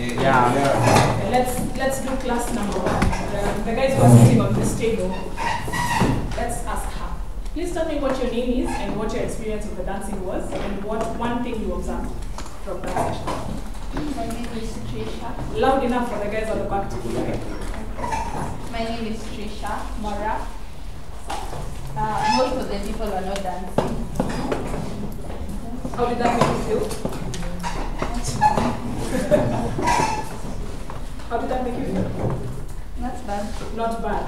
Okay, let's do class number 1. The guys who are sitting on this table, let's ask her. Please tell me what your name is and what your experience of the dancing was, and what one thing you observed from that session. My name is Trisha. Loud enough for the guys on the back to hear. My name is Trisha Mora. Most of the people are not dancing. How did that make you feel? How did that make you feel? Not bad. Not bad.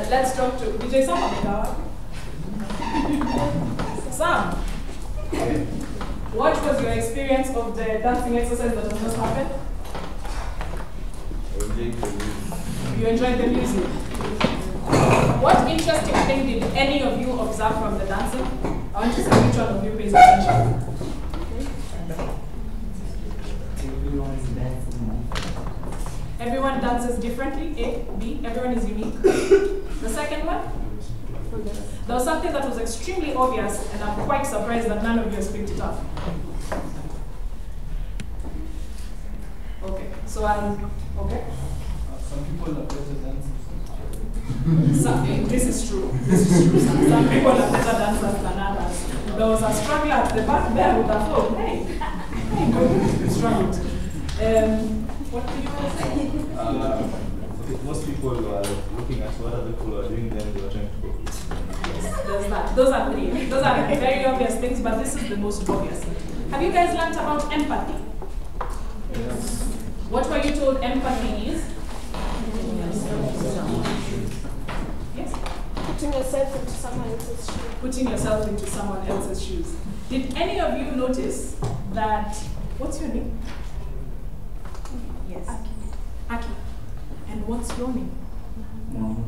Let's talk to DJ Sam. Sam, what was your experience of the dancing exercise that has just happened? You enjoyed the music. What interesting thing did any of you observe from the dancing? I want to see which one of you pays attention. Everyone dances differently, A, B, everyone is unique. The second one? There was something that was extremely obvious, and I'm quite surprised that none of you has picked it up. Okay, so okay. Some people are better dancers. This is true. This is true. Some people are better dancers than others. There was a struggler at the back there with a phone. Hey, you struggled. What do you want to say? Most people are looking at what other people are doing, then they are trying to copy. There's that. Those are 3. Those are very obvious things, but this is the most obvious. Have you guys learned about empathy? Yes. What were you told empathy is? Yes? Putting yourself into someone else's shoes. Putting yourself into someone else's shoes. Did any of you notice that, what's your name? Yes. Aki. And what's your name? Mahmoud.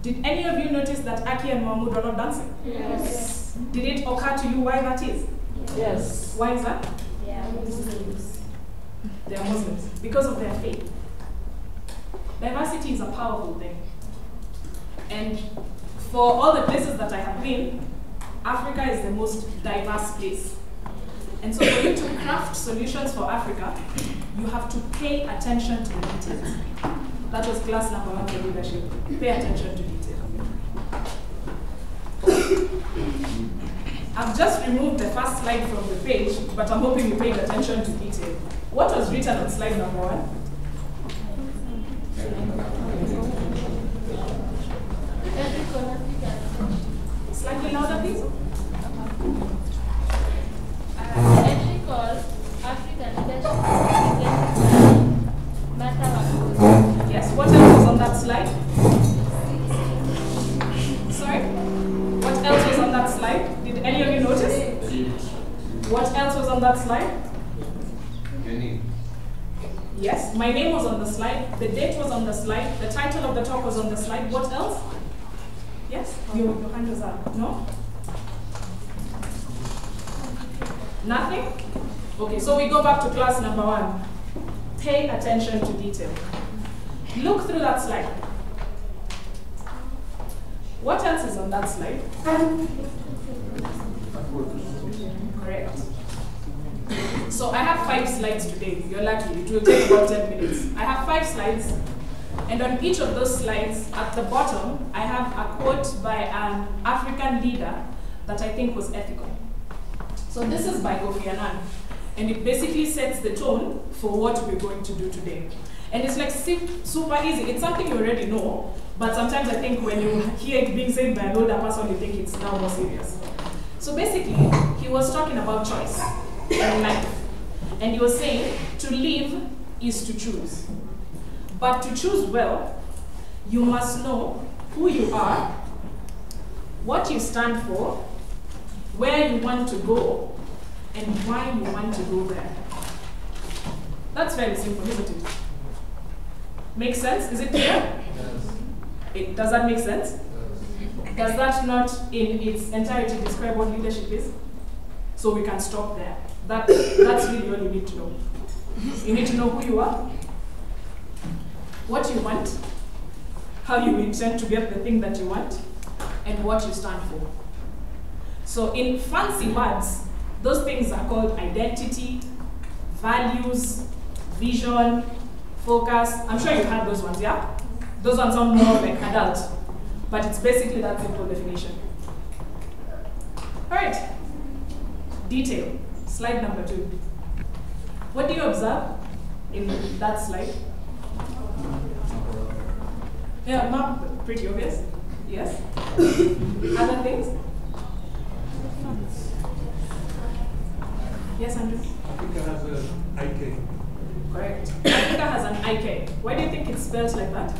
Did any of you notice that Aki and Mahmoud are not dancing? Yes. Did it occur to you why that is? Yes. Why is that? Yeah. They are Muslims. Because of their faith. Diversity is a powerful thing. And for all the places that I have been, Africa is the most diverse place. And so for you to craft solutions for Africa, you have to pay attention to the details. That was class number 1 for leadership. Pay attention to detail. I've just removed the first slide from the page, but I'm hoping you paid attention to detail. What was written on slide number 1? Slightly louder, please. Ethical African leadership matter. Yes, what else was on that slide? Sorry? What else was on that slide? Did any of you notice? What else was on that slide? Yes, my name was on the slide, the date was on the slide, the title of the talk was on the slide. What else? Yes? Your hand was up. No? Nothing? Okay, so we go back to class number 1. Pay attention to detail. Look through that slide. What else is on that slide? Correct. So I have 5 slides today. You're lucky. It will take about 10 minutes. I have 5 slides. And on each of those slides, at the bottom, I have a quote by an African leader that I think was ethical. So this is by Kofi Annan. And it basically sets the tone for what we're going to do today. And it's like super easy. It's something you already know, but sometimes I think when you hear it being said by an older person, you think it's now more serious. So basically, he was talking about choice in life. And he was saying, to live is to choose. But to choose well, you must know who you are, what you stand for, where you want to go, and why you want to go there. That's very simple, isn't it? Makes sense? Is it clear? Yes. Does that make sense? Yes. Does that not in its entirety describe what leadership is? So we can stop there. That's really all you need to know. You need to know who you are, what you want, how you intend to get the thing that you want, and what you stand for. So in fancy words, those things are called identity, values, vision, focus. I'm sure you've had those ones, yeah? Those ones sound more like adult, but it's basically that simple definition. All right, detail, slide number 2. What do you observe in that slide? Yeah, map, pretty obvious. Yes? Other things? Yes, Andrew? Africa has an IK. Correct. Africa has an IK. Why do you think it's spelled like that?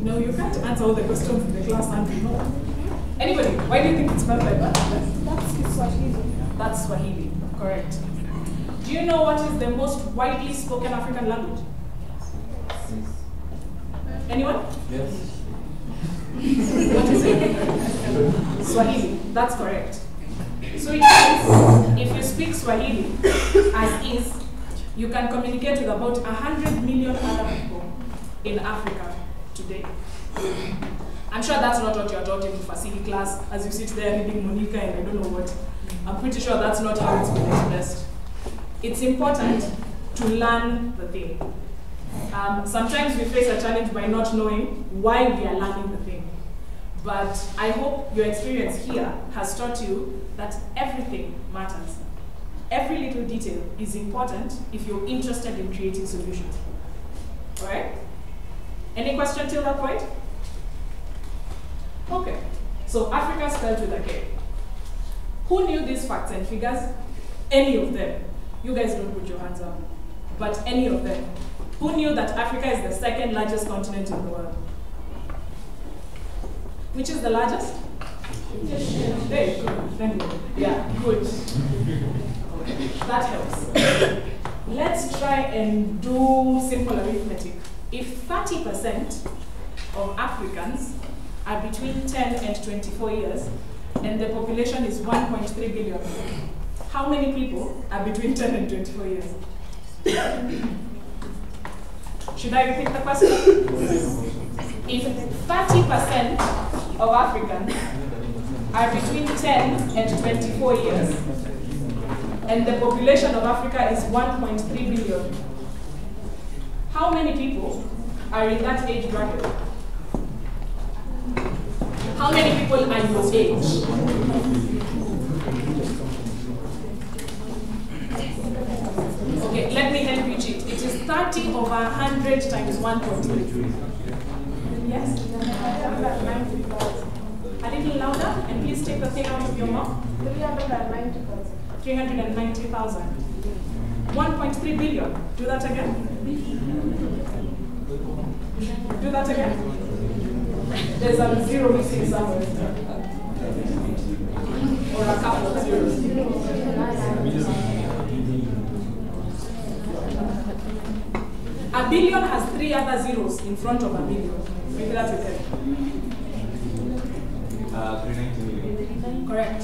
No, you can't answer all the questions in the class, Andrew. No. Anybody, why do you think it's spelled like that? That's Swahili. That's Swahili. Correct. Do you know what is the most widely spoken African language? Anyone? Yes. What is it? Swahili. That's correct. So it means if you speak Swahili as is, you can communicate with about 100 million other people in Africa today. I'm sure that's not what you're taught in facility class as you sit there reading Monica and I don't know what. I'm pretty sure that's not how it's been expressed. It's important to learn the thing. Sometimes we face a challenge by not knowing why we are learning the thing. But I hope your experience here has taught you that everything matters. Every little detail is important if you're interested in creating solutions. All right? Any question till that point? Okay. So Africa spelled with a K. Who knew these facts and figures? Any of them. You guys don't put your hands up. But any of them. Who knew that Africa is the second largest continent in the world? Which is the largest? Very good. Yeah, good. That helps. Let's try and do simple arithmetic. If 30% of Africans are between 10 and 24 years, and the population is 1.3 billion, how many people are between 10 and 24 years? Should I repeat the question? If 30% of Africans are between 10 and 24 years, and the population of Africa is 1.3 billion, how many people are in that age bracket? How many people are your age? Okay, let me help you cheat. It is 30 over 100 times 1.3. Yes? A little louder, and please take the thing out of your mouth. 390,000. 390,000. 1.3 billion. Do that again. Do that again. There's a zero missing somewhere. Or a couple of zeros. A billion has 3 other zeros in front of a billion. Maybe that's okay. 390 million. Correct.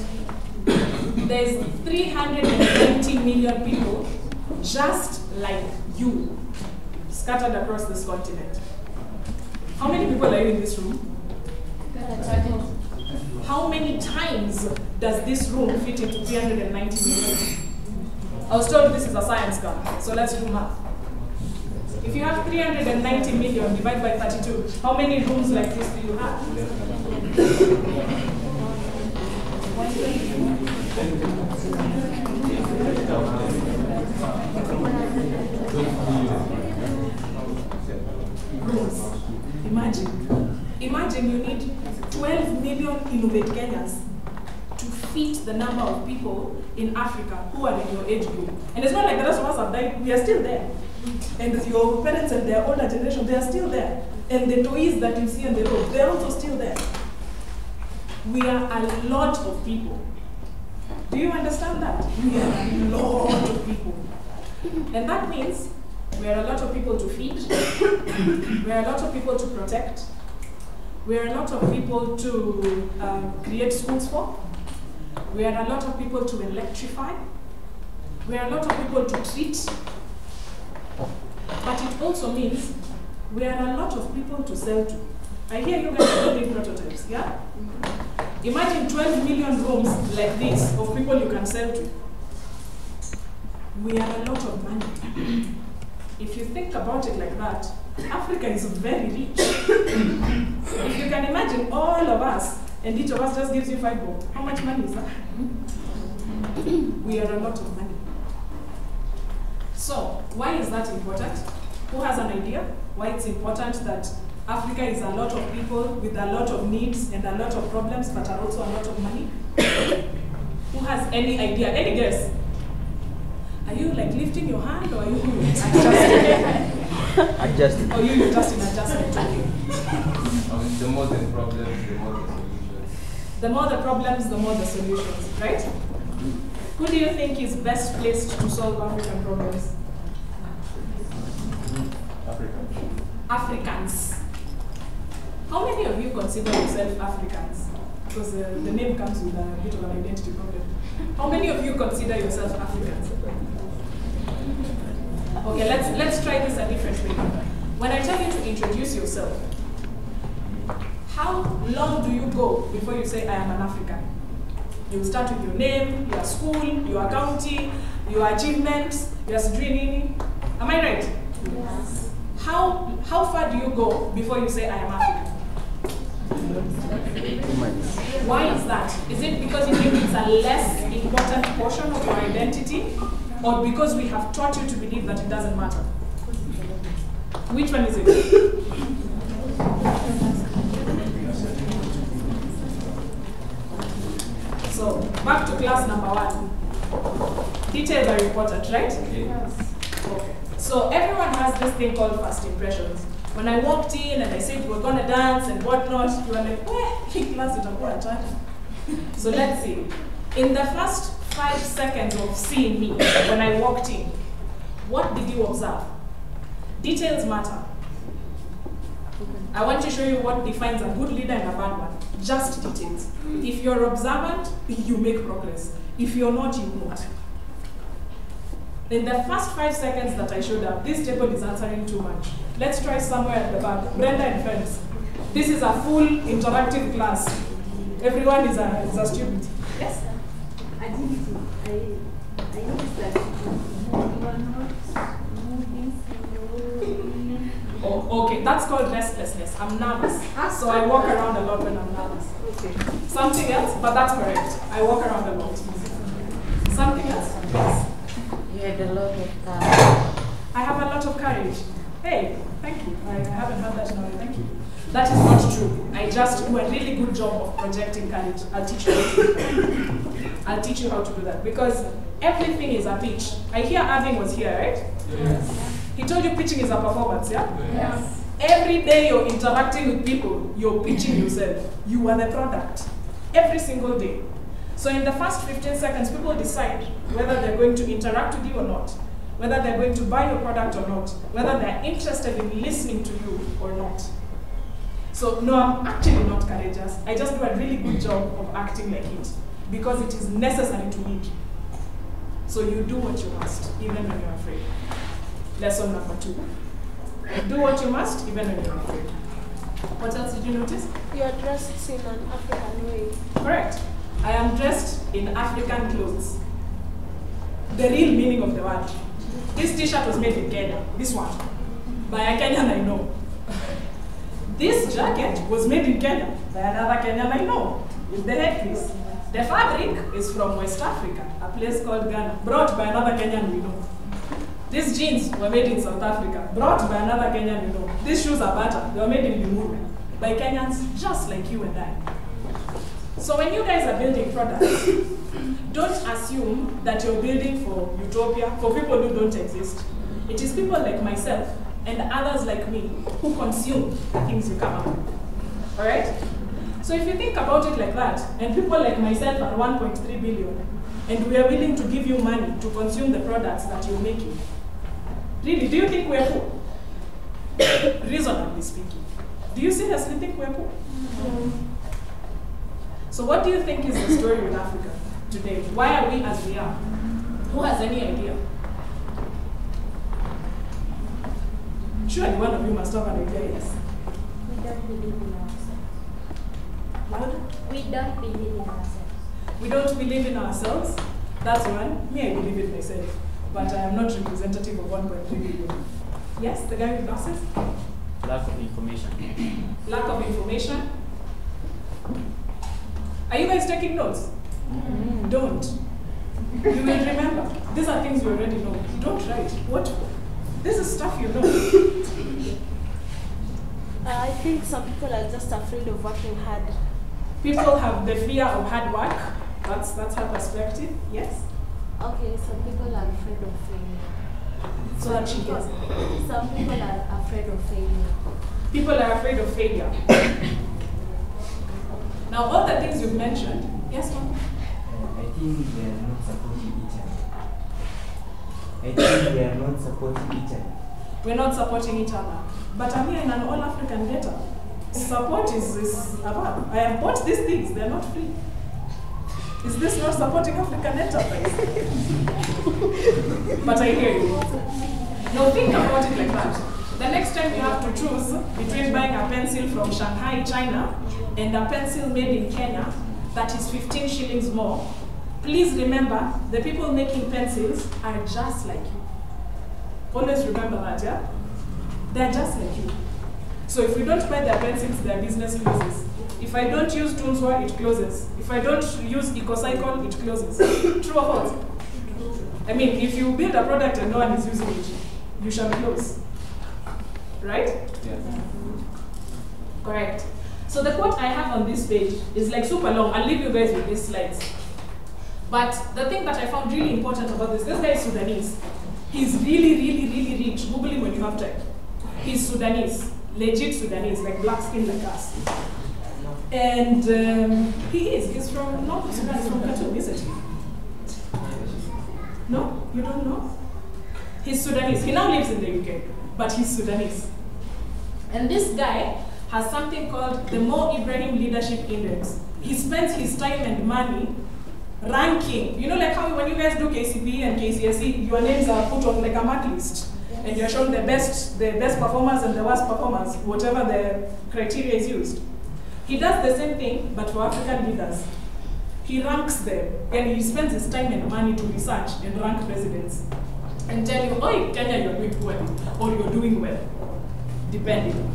There's 320 million people just like you scattered across this continent. How many people are in this room? How many times does this room fit into 390 million? I was told this is a science camp, so let's do math. If you have 390 million divided by 32, how many rooms like this do you have? Rooms. Imagine you need 12 million Innovate Kenyans to fit the number of people in Africa who are in your age group. And it's not like the rest of us have died, we are still there. And your parents and their older generation, they are still there. And the toys that you see on the road, they are also still there. We are a lot of people. Do you understand that? We are a lot of people. And that means we are a lot of people to feed. We are a lot of people to protect. We are a lot of people to create schools for. We are a lot of people to electrify. We are a lot of people to treat. But it also means we are a lot of people to sell to. I hear you guys are building prototypes, yeah? Imagine 12 million rooms like this of people you can sell to. We are a lot of money. If you think about it like that, Africa is very rich. If you can imagine all of us, and each of us just gives you 5 bob, how much money is that? We are a lot of money. So, why is that important? Who has an idea why it's important that Africa is a lot of people with a lot of needs and a lot of problems, but are also a lot of money? Who has any idea? Any guess? Are you like lifting your hand, or are you adjusting? Adjusting. Or you just in adjustment? Okay. The more the problems, the more the solutions. The more the problems, the more the solutions, right? Who do you think is best placed to solve African problems? Africans. How many of you consider yourself Africans? Because the name comes with a bit of an identity problem. How many of you consider yourself Africans? Okay, let's try this a different way. When I tell you to introduce yourself, how long do you go before you say I am an African? You start with your name, your school, your county, your achievements, your streaming. Am I right? Yes. How far do you go before you say I am African? Why is that? Is it because you think it's a less important portion of your identity, or because we have taught you to believe that it doesn't matter? Which one is it? So, back to class number 1. Details are important, right? Yes. Okay. So everyone has this thing called first impressions. When I walked in and I said we're gonna dance and whatnot, you were like, class itakuwa achache. So let's see. In the first 5 seconds of seeing me, when I walked in, what did you observe? Details matter. I want to show you what defines a good leader and a bad one. Just details. If you're observant, you make progress. If you're not, you won't. In the first 5 seconds that I showed up, this table is answering too much. Let's try somewhere at the back. Brenda and friends. This is a full interactive class. Everyone is a student. Yes? I noticed that you are not moving slowly. Oh, okay, that's called restlessness. I'm nervous. So I walk around a lot when I'm nervous. Okay. Something else, but that's correct. I walk around a lot. Something else? Yes. You had a lot of courage. I have a lot of courage. Hey, thank you. I haven't heard that in a while. Thank you. That is not true. I just do a really good job of projecting courage. I'll teach you how to do that. I'll teach you how to do that. Because everything is a pitch. I hear Irving was here, right? Yes. He told you pitching is a performance, yeah? Yes. Every day you're interacting with people, you're pitching yourself. You are the product. Every single day. So in the first 15 seconds, people decide whether they're going to interact with you or not, whether they're going to buy your product or not, whether they're interested in listening to you or not. So no, I'm actually not courageous. I just do a really good job of acting like it because it is necessary to lead. So you do what you must, even when you're afraid. Lesson number 2. Do what you must, even when you're afraid. What else did you notice? You are dressed in an African way. Correct. I am dressed in African clothes. The real meaning of the word. This t-shirt was made in Kenya. This one. By a Kenyan I know. This jacket was made in Kenya. By another Kenyan I know. With the headpiece. The fabric is from West Africa, a place called Ghana. Brought by another Kenyan we know. These jeans were made in South Africa. Brought by another Kenyan we know. These shoes are better. They were made in Limuru. By Kenyans just like you and I. So when you guys are building products, don't assume that you're building for utopia, for people who don't exist. It is people like myself and others like me who consume the things you come up with. All right? So if you think about it like that, and people like myself are 1.3 billion, and we are willing to give you money to consume the products that you're making, really, do you think we're poor? Reasonably speaking. Do you seriously think we're poor? No. So what do you think is the story with Africa today? Why are we as we are? Who has any idea? Surely one of you must have an idea, yes. We don't believe in ourselves. Louder. We don't believe in ourselves. We don't believe in ourselves. That's one. Me, I believe in myself. But I am not representative of 1.3 billion. Yes, the guy with glasses? Lack of information. Lack of information. Are you guys taking notes? Don't. You will remember. These are things you already know. Don't write. What for? This is stuff you know. I think some people are just afraid of working hard. People have the fear of hard work. That's her perspective. Yes? Okay, some people are afraid of failure. So that she gets. Some people are afraid of failure. People are afraid of failure. Now, all the things you've mentioned. Yes, ma'am? I think they are not supporting each other. I think they are not supporting each other. We're not supporting each other. But I'm here in an all-African data. Support is a verb. I have bought these things. They're not free. Is this not supporting African enterprise? But I hear you. Now think about it like that. The next time you have to choose between buying a pencil from Shanghai, China, and a pencil made in Kenya that is 15 shillings more, please remember the people making pencils are just like you. Always remember that, yeah? They're just like you. So if we don't buy their pencils, their business closes. If I don't use Tunzwa, it closes. If I don't use EcoCycle, it closes. True or false? I mean, if you build a product and no one is using it, you shall close. Right? Yes. Correct. So the quote I have on this page is like super long. I'll leave you guys with these slides. But the thing that I found really important about this guy is Sudanese. He's really, really, really rich. Google him when you have time. He's Sudanese. Legit Sudanese, like black skin like us. And he's from North Sudan, he's from Kyatbu, isn't he? No? You don't know? He's Sudanese. He now lives in the UK, but he's Sudanese. And this guy has something called the Mo Ibrahim Leadership Index. He spends his time and money ranking. You know, like how when you guys do KCPE and KCSE, your names are put on like a mark list. And you're shown the best performers and the worst performers, whatever the criteria is used. He does the same thing, but for African leaders. He ranks them, and he spends his time and money to research and rank presidents. And tell you, oh, in Kenya you're doing well, or you're doing well, depending.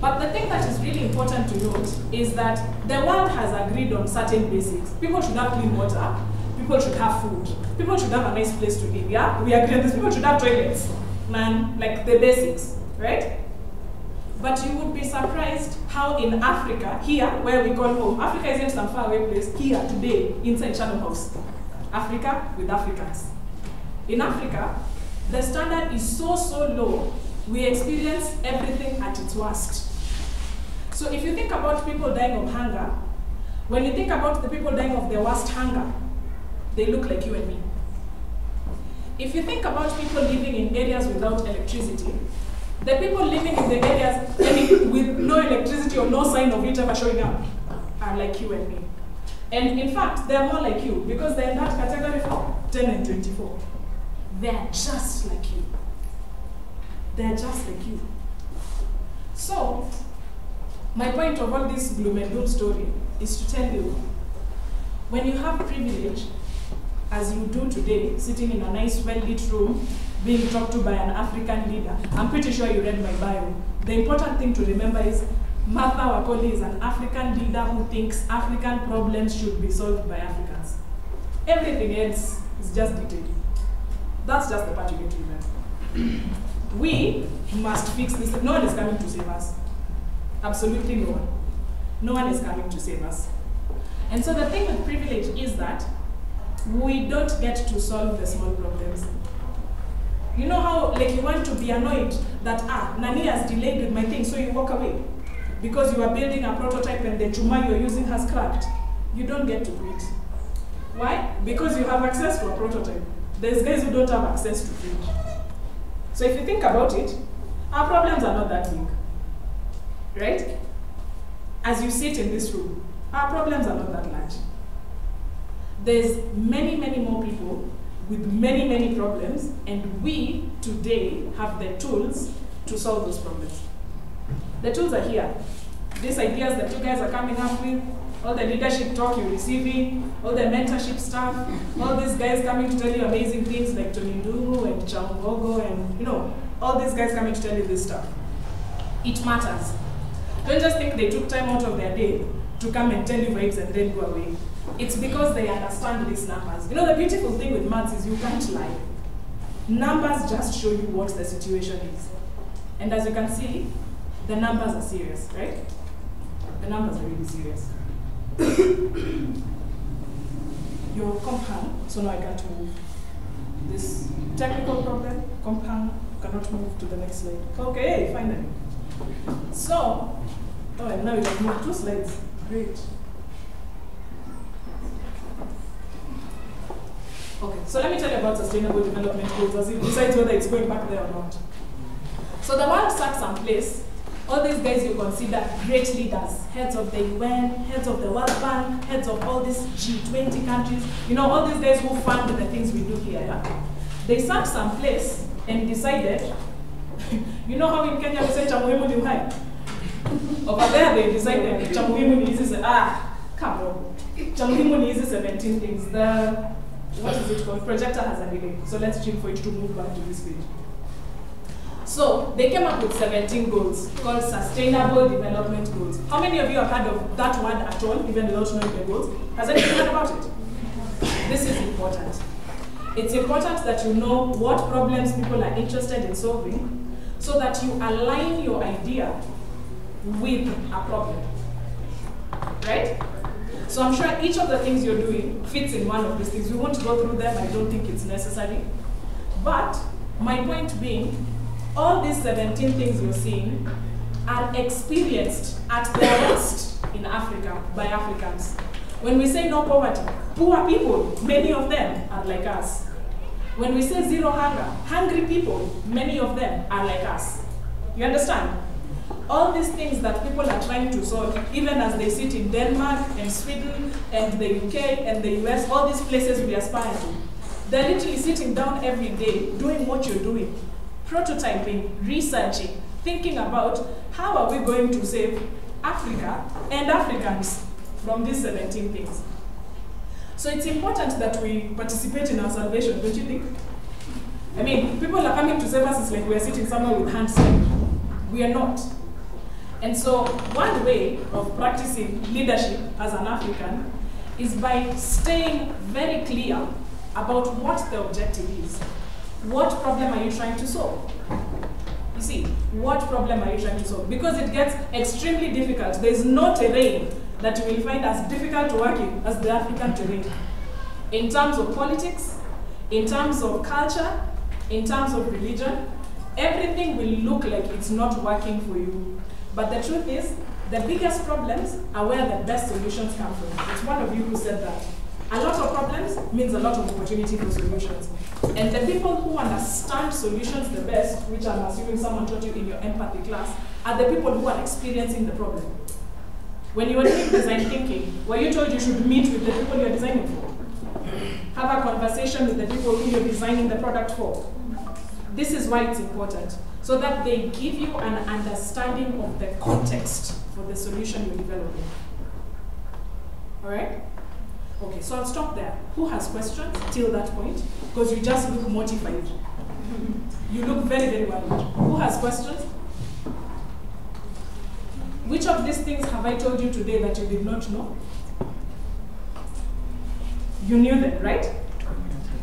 But the thing that is really important to note is that the world has agreed on certain basics. People should have clean water, people should have food, people should have a nice place to live, yeah? We agree on this, people should have toilets, man, like the basics, right? But you would be surprised how in Africa, here, where we call home, Africa isn't some faraway place, here, today, inside Channel House. Africa with Africans. In Africa, the standard is so low, we experience everything at its worst. So if you think about people dying of hunger, when you think about the people dying of their worst hunger, they look like you and me. If you think about people living in areas without electricity, the people living in the areas with no electricity or no sign of it ever showing up are like you and me. And in fact, they're more like you because they're in that category for 10 and 24. They're just like you. They're just like you. So, my point of all this gloom and doom story is to tell you, when you have privilege, as you do today, sitting in a nice, well-lit room, being talked to by an African leader. I'm pretty sure you read my bio. The important thing to remember is Martha Wakoli is an African leader who thinks African problems should be solved by Africans. Everything else is just detail. That's just the part you need to remember. We must fix this. No one is coming to save us. Absolutely no one. No one is coming to save us. And so the thing with privilege is that we don't get to solve the small problems. You know how, like, you want to be annoyed that, Nani has delayed with my thing, so you walk away. Because you are building a prototype and the chuma you're using has cracked. You don't get to quit. Why? Because you have access to a prototype. There's guys who don't have access to fridge. So if you think about it, our problems are not that big. Right? As you sit in this room, our problems are not that large. There's many, many more people with many, many problems, and we today have the tools to solve those problems. The tools are here. these ideas that you guys are coming up with, all the leadership talk you're receiving, all the mentorship stuff, all these guys coming to tell you amazing things like Tonnee Ndungu and Chao Mbogo and, you know, all these guys coming to tell you this stuff. It matters. Don't just think they took time out of their day to come and tell you vibes and then go away. It's because they understand these numbers. You know, the beautiful thing with maths is you can't lie. Numbers just show you what the situation is. And as you can see, the numbers are serious, right? The numbers are really serious. Your compound, so now I can't move. This technical problem, compound cannot move to the next slide. Okay, finally. So, oh, and now it has moved 2 slides. Great. Okay, so let me tell you about sustainable development goals as you decide whether it's going back there or not. So the world sat someplace. All these guys you consider great leaders, heads of the UN, heads of the World Bank, heads of all these G20 countries, you know, all these guys who fund the things we do here, yeah? They sat someplace and decided, you know how in Kenya we say cha muhimu ni uhai? Over there they decided cha muhimu ni hizi, come on. Cha muhimu ni hizi 17 things. The, what is it called? Projector has a delay, so let's check for it to move back to this page. So they came up with 17 goals called Sustainable Development Goals. How many of you have heard of that word at all, even without knowing the goals? Has anyone heard about it? This is important. It's important that you know what problems people are interested in solving so that you align your idea with a problem. Right? So I'm sure each of the things you're doing fits in one of these things. We won't go through them, I don't think it's necessary. But my point being, all these 17 things you're seeing are experienced at their worst in Africa by Africans. When we say no poverty, poor people, many of them are like us. When we say zero hunger, hungry people, many of them are like us. You understand? All these things that people are trying to solve, even as they sit in Denmark and Sweden and the UK and the US, all these places we aspire to, they're literally sitting down every day doing what you're doing. Prototyping, researching, thinking about how are we going to save Africa and Africans from these 17 things. So it's important that we participate in our salvation, don't you think? I mean, people are coming to save us, it's like we are sitting somewhere with hands tied. We are not. And so one way of practicing leadership as an African is by staying very clear about what the objective is. What problem are you trying to solve? You see, what problem are you trying to solve? Because it gets extremely difficult. There's no terrain that you will find as difficult to work in as the African terrain. In terms of politics, in terms of culture, in terms of religion, everything will look like it's not working for you. But the truth is, the biggest problems are where the best solutions come from. It's one of you who said that. A lot of problems means a lot of opportunity for solutions. And the people who understand solutions the best, which I'm assuming someone taught you in your empathy class, are the people who are experiencing the problem. When you were doing design thinking, were you told you should meet with the people you're designing for? Have a conversation with the people who you're designing the product for. This is why it's important, so that they give you an understanding of the context for the solution you're developing. All right? Okay, so I'll stop there. Who has questions till that point? Because you just look mortified. You look very, very worried. Who has questions? Which of these things have I told you today that you did not know? You knew them, right?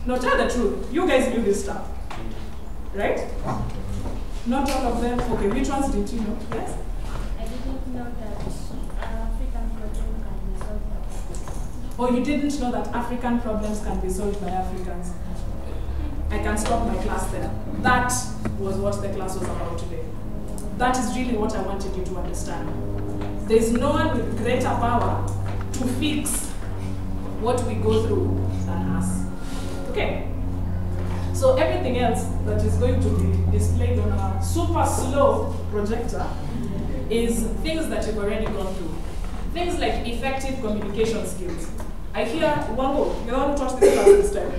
No, tell the truth. You guys knew this stuff, right? Not all of them. Okay, which ones did you know? Yes? I didn't know that African problem can be solved by Africans. Oh, you didn't know that African problems can be solved by Africans. I can stop my class there. That was what the class was about today. That is really what I wanted you to understand. There's no one with greater power to fix what we go through than us. Okay? So everything else that is going to be displayed on a super slow projector is things that you've already gone through. Things like effective communication skills. I hear, Wango, you're the one who taught this class this time.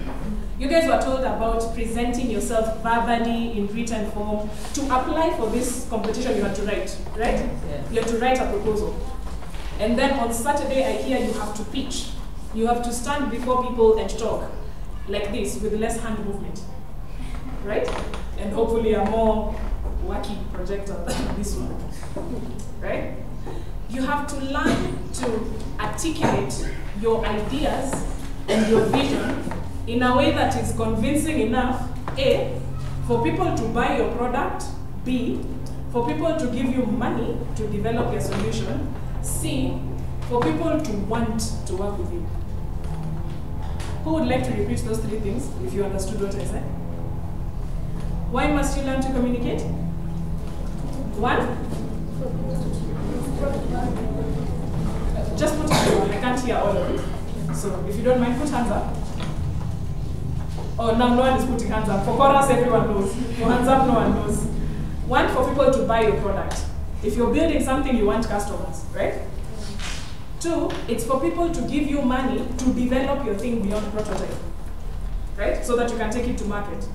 You guys were told about presenting yourself verbally in written form. To apply for this competition, you had to write, right? Yes. You had to write a proposal. And then on Saturday, I hear you have to pitch. You have to stand before people and talk like this with less hand movement, right? And hopefully a more wacky projector than this one, right? You have to learn to articulate your ideas and your vision in a way that is convincing enough, A, for people to buy your product, B, for people to give you money to develop your solution, C, for people to want to work with you. Who would like to repeat those three things if you understood what I said? Why must you learn to communicate? One? Just put hands up. I can't hear all of it. So if you don't mind, put hands up. Oh, now no one is putting hands up. For chorus, everyone knows. For hands up, no one knows. One, for people to buy your product. If you're building something, you want customers, right? Two, it's for people to give you money to develop your thing beyond prototype, right? So that you can take it to market.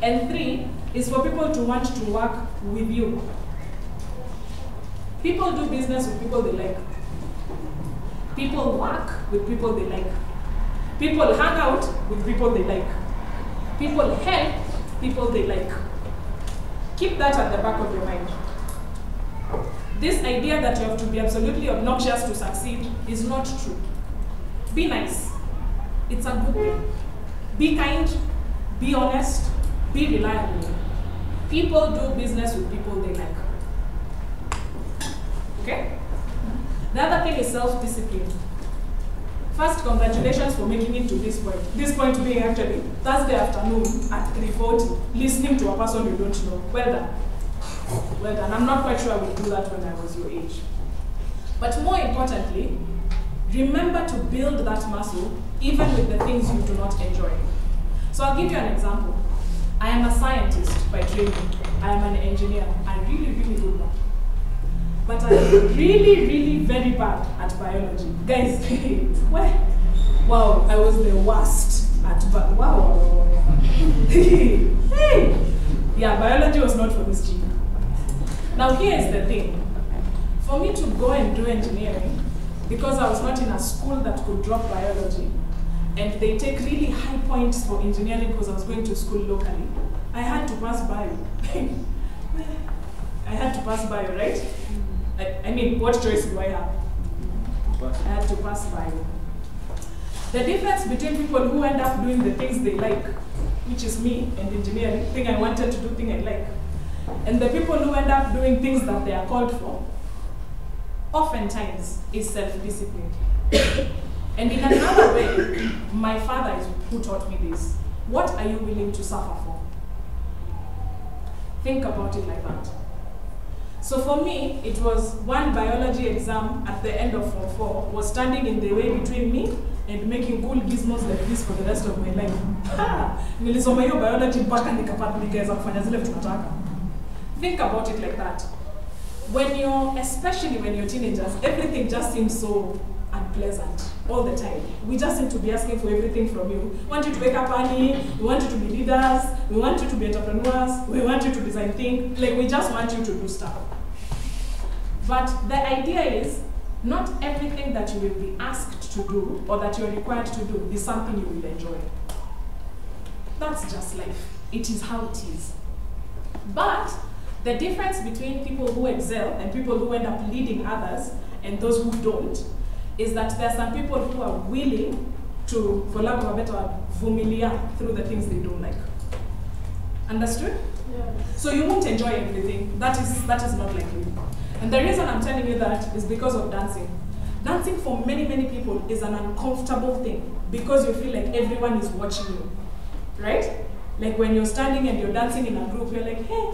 And three, is for people to want to work with you. People do business with people they like. People work with people they like. People hang out with people they like. People help people they like. Keep that at the back of your mind. This idea that you have to be absolutely obnoxious to succeed is not true. Be nice. It's a good thing. Be kind, be honest, be reliable. People do business with people they like. Okay? The other thing is self-discipline. First, congratulations for making it to this point. This point being actually Thursday afternoon at 3:40, listening to a person you don't know. Well done. Well done. I'm not quite sure I would do that when I was your age. But more importantly, remember to build that muscle even with the things you do not enjoy. So I'll give you an example. I am a scientist by training. I am an engineer. I'm really, really good one. But I am really, really very bad at biology. Guys, wow, I was the worst at biology. Wow. Hey. Yeah, biology was not for this gene. Now here is the thing. For me to go and do engineering, because I was not in a school that could drop biology, and they take really high points for engineering because I was going to school locally, I had to pass bio. I had to pass bio, right? I mean, what choice do I have? I had to pass bio. The difference between people who end up doing the things they like, which is me and engineering, thing I wanted to do, thing I like, and the people who end up doing things that they are called for, oftentimes is self-discipline. And in another way, my father is who taught me this. What are you willing to suffer for? Think about it like that. So for me, it was one biology exam at the end of Form 4 was standing in the way between me and making cool gizmos like this for the rest of my life. Nilisoma hiyo biology mpaka nikaweza kufanya zile tunataka. Think about it like that. Especially when you're teenagers, everything just seems so unpleasant all the time. We just seem to be asking for everything from you. We want you to wake up early, we want you to be leaders, we want you to be entrepreneurs, we want you to design things, like we just want you to do stuff. But the idea is, not everything that you will be asked to do or that you're required to do is something you will enjoy. That's just life. It is how it is. But the difference between people who excel and people who end up leading others and those who don't is that there are some people who are willing to, for lack of a better word, vumilia through the things they don't like. Understood? Yeah. So you won't enjoy everything. That is not like you. And the reason I'm telling you that is because of dancing. Dancing for many, many people is an uncomfortable thing because you feel like everyone is watching you, right? Like when you're standing and you're dancing in a group, you're like, hey,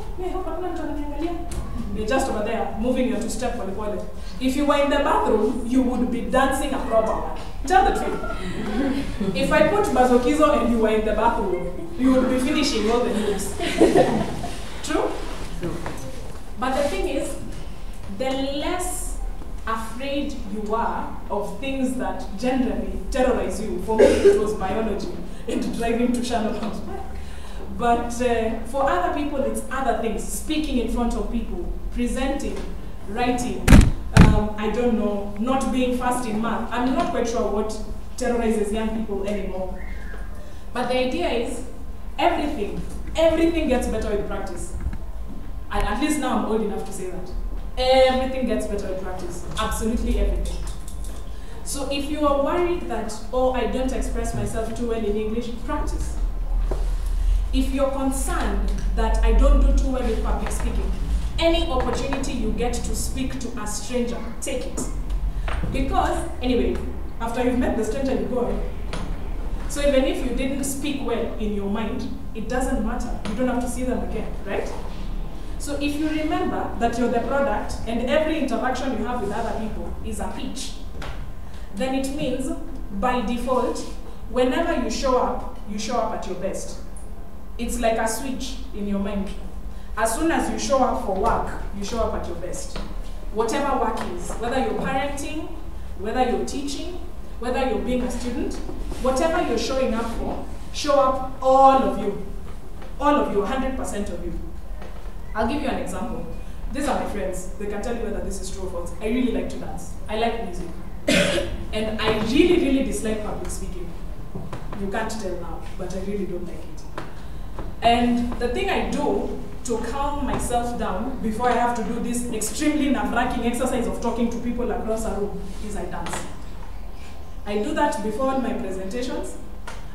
you're just over there, moving your two-step volleyball. If you were in the bathroom, you would be dancing a proper one. Tell the truth. If I put bazokizo and you were in the bathroom, you would be finishing all the moves. True? But the thing is, the less afraid you are of things that generally terrorize you. For me, it was biology and driving to Shannon. But for other people, it's other things. Speaking in front of people, presenting, writing, I don't know, not being fast in math. I'm not quite sure what terrorizes young people anymore. But the idea is everything gets better with practice. And at least now I'm old enough to say that. Everything gets better with practice. Absolutely everything. So if you are worried that, oh, I don't express myself too well in English, practice. If you're concerned that I don't do too well with public speaking, any opportunity you get to speak to a stranger, take it. Because, anyway, after you've met the stranger, you go away. So even if you didn't speak well in your mind, it doesn't matter. You don't have to see them again, right? So if you remember that you're the product and every interaction you have with other people is a pitch, then it means, by default, whenever you show up at your best. It's like a switch in your mind. As soon as you show up for work, you show up at your best. Whatever work is, whether you're parenting, whether you're teaching, whether you're being a student, whatever you're showing up for, show up all of you, 100% of you. I'll give you an example. These are my friends. They can tell you whether this is true or false. I really like to dance. I like music. And I really, really dislike public speaking. You can't tell now, but I really don't like it. And the thing I do to calm myself down before I have to do this extremely nerve-wracking exercise of talking to people across a room is I dance. I do that before all my presentations.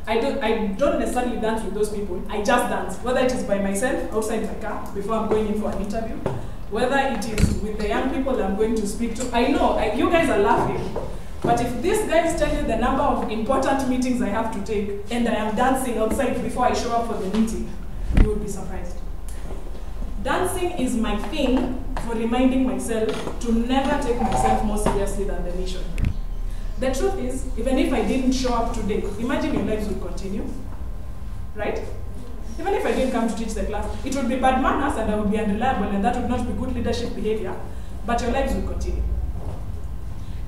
I don't necessarily dance with those people. I just dance, whether it is by myself outside my car before I'm going in for an interview, whether it is with the young people I'm going to speak to. I know, you guys are laughing, but if these guys tell you the number of important meetings I have to take and I am dancing outside before I show up for the meeting, you would be surprised. Dancing is my thing for reminding myself to never take myself more seriously than the mission. The truth is, even if I didn't show up today, imagine your lives would continue, right? Even if I didn't come to teach the class, it would be bad manners and I would be unreliable and that would not be good leadership behavior, but your lives would continue.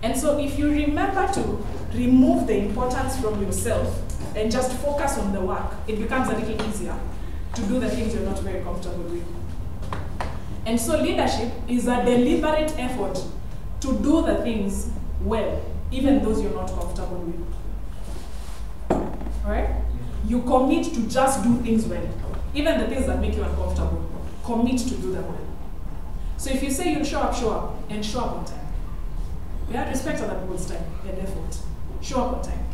And so if you remember to remove the importance from yourself and just focus on the work, it becomes a little easier to do the things you're not very comfortable with. And so leadership is a deliberate effort to do the things well, even those you're not comfortable with. All right? You commit to just do things well, even the things that make you uncomfortable. Commit to do them well. So if you say you'll show up, and show up on time. We have to respect other people's time and effort. Show up on time.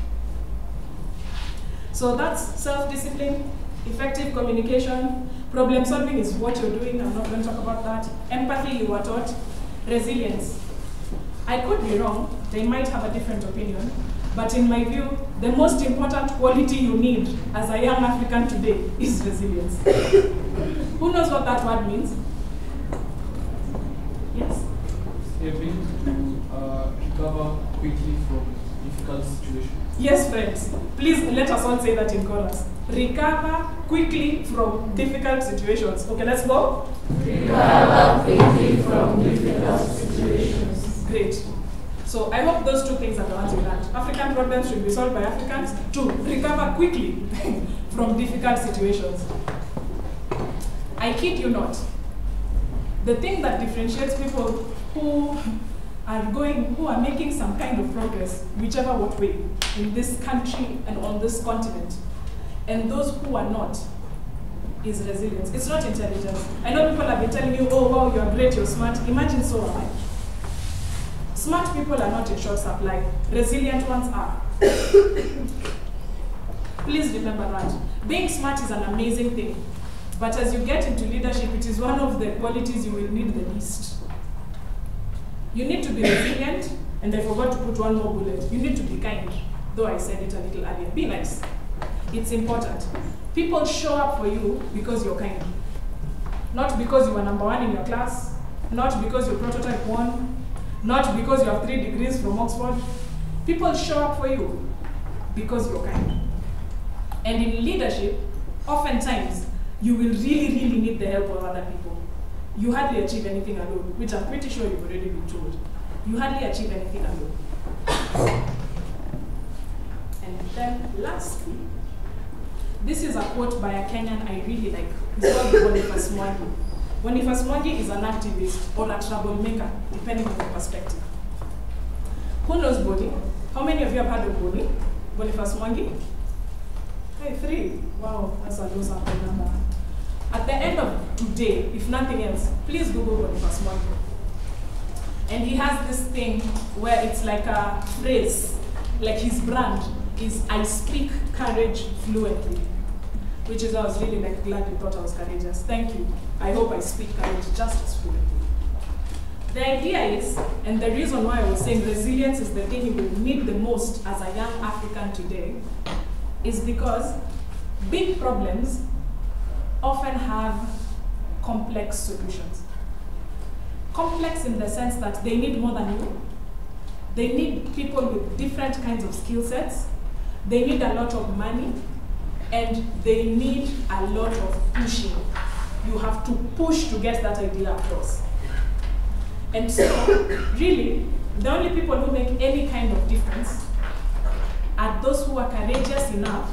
So that's self-discipline, effective communication. Problem solving is what you're doing. I'm not going to talk about that. Empathy, you were taught. Resilience. I could be wrong. They might have a different opinion. But in my view, the most important quality you need as a young African today is resilience. Who knows what that word means? Yes? Ability to recover quickly from difficult situations. Yes, friends. Please let us all say that in chorus. Recover quickly from difficult situations. Okay, let's go. Recover quickly from difficult situations. Great. So I hope those two things are the ones you learned. African problems should be solved by Africans. 2, recover quickly from difficult situations. I kid you not. The thing that differentiates people who are making some kind of progress, whichever what way, in this country and on this continent, and those who are not, is resilience. It's not intelligence. I know people have been telling you, oh wow, you're great, you're smart. Imagine so am I. Smart people are not in short supply. Resilient ones are. Please remember that. Being smart is an amazing thing. But as you get into leadership, it is one of the qualities you will need the least. You need to be resilient, and I forgot to put one more bullet. You need to be kind, though I said it a little earlier. Be nice. It's important. People show up for you because you're kind. Not because you were number 1 in your class, not because your prototype won, not because you have 3 degrees from Oxford. People show up for you because you're kind. And in leadership, oftentimes, you will really, really need the help of other people. You hardly achieve anything alone, which I'm pretty sure you've already been told. you hardly achieve anything alone. And then lastly, this is a quote by a Kenyan I really like. It's called Boniface Mwangi. Boniface Mwangi is an activist or a troublemaker, depending on the perspective. Who knows Boni? How many of you have heard of Boni? Boniface Mwangi? Hey, 3. Wow, that's a low sample number. At the end of today, if nothing else, please Google Boniface Mwangi. And he has this thing where it's like a phrase, like his brand is "I speak courage fluently," which is I was really like glad you thought I was courageous. Thank you. I hope I speak courage just as fluently. The idea is, and the reason why I was saying resilience is the thing you will need the most as a young African today, is because big problems often have complex solutions. Complex in the sense that they need more than you. They need people with different kinds of skill sets. They need a lot of money, and they need a lot of pushing. You have to push to get that idea across. And so, really, the only people who make any kind of difference are those who are courageous enough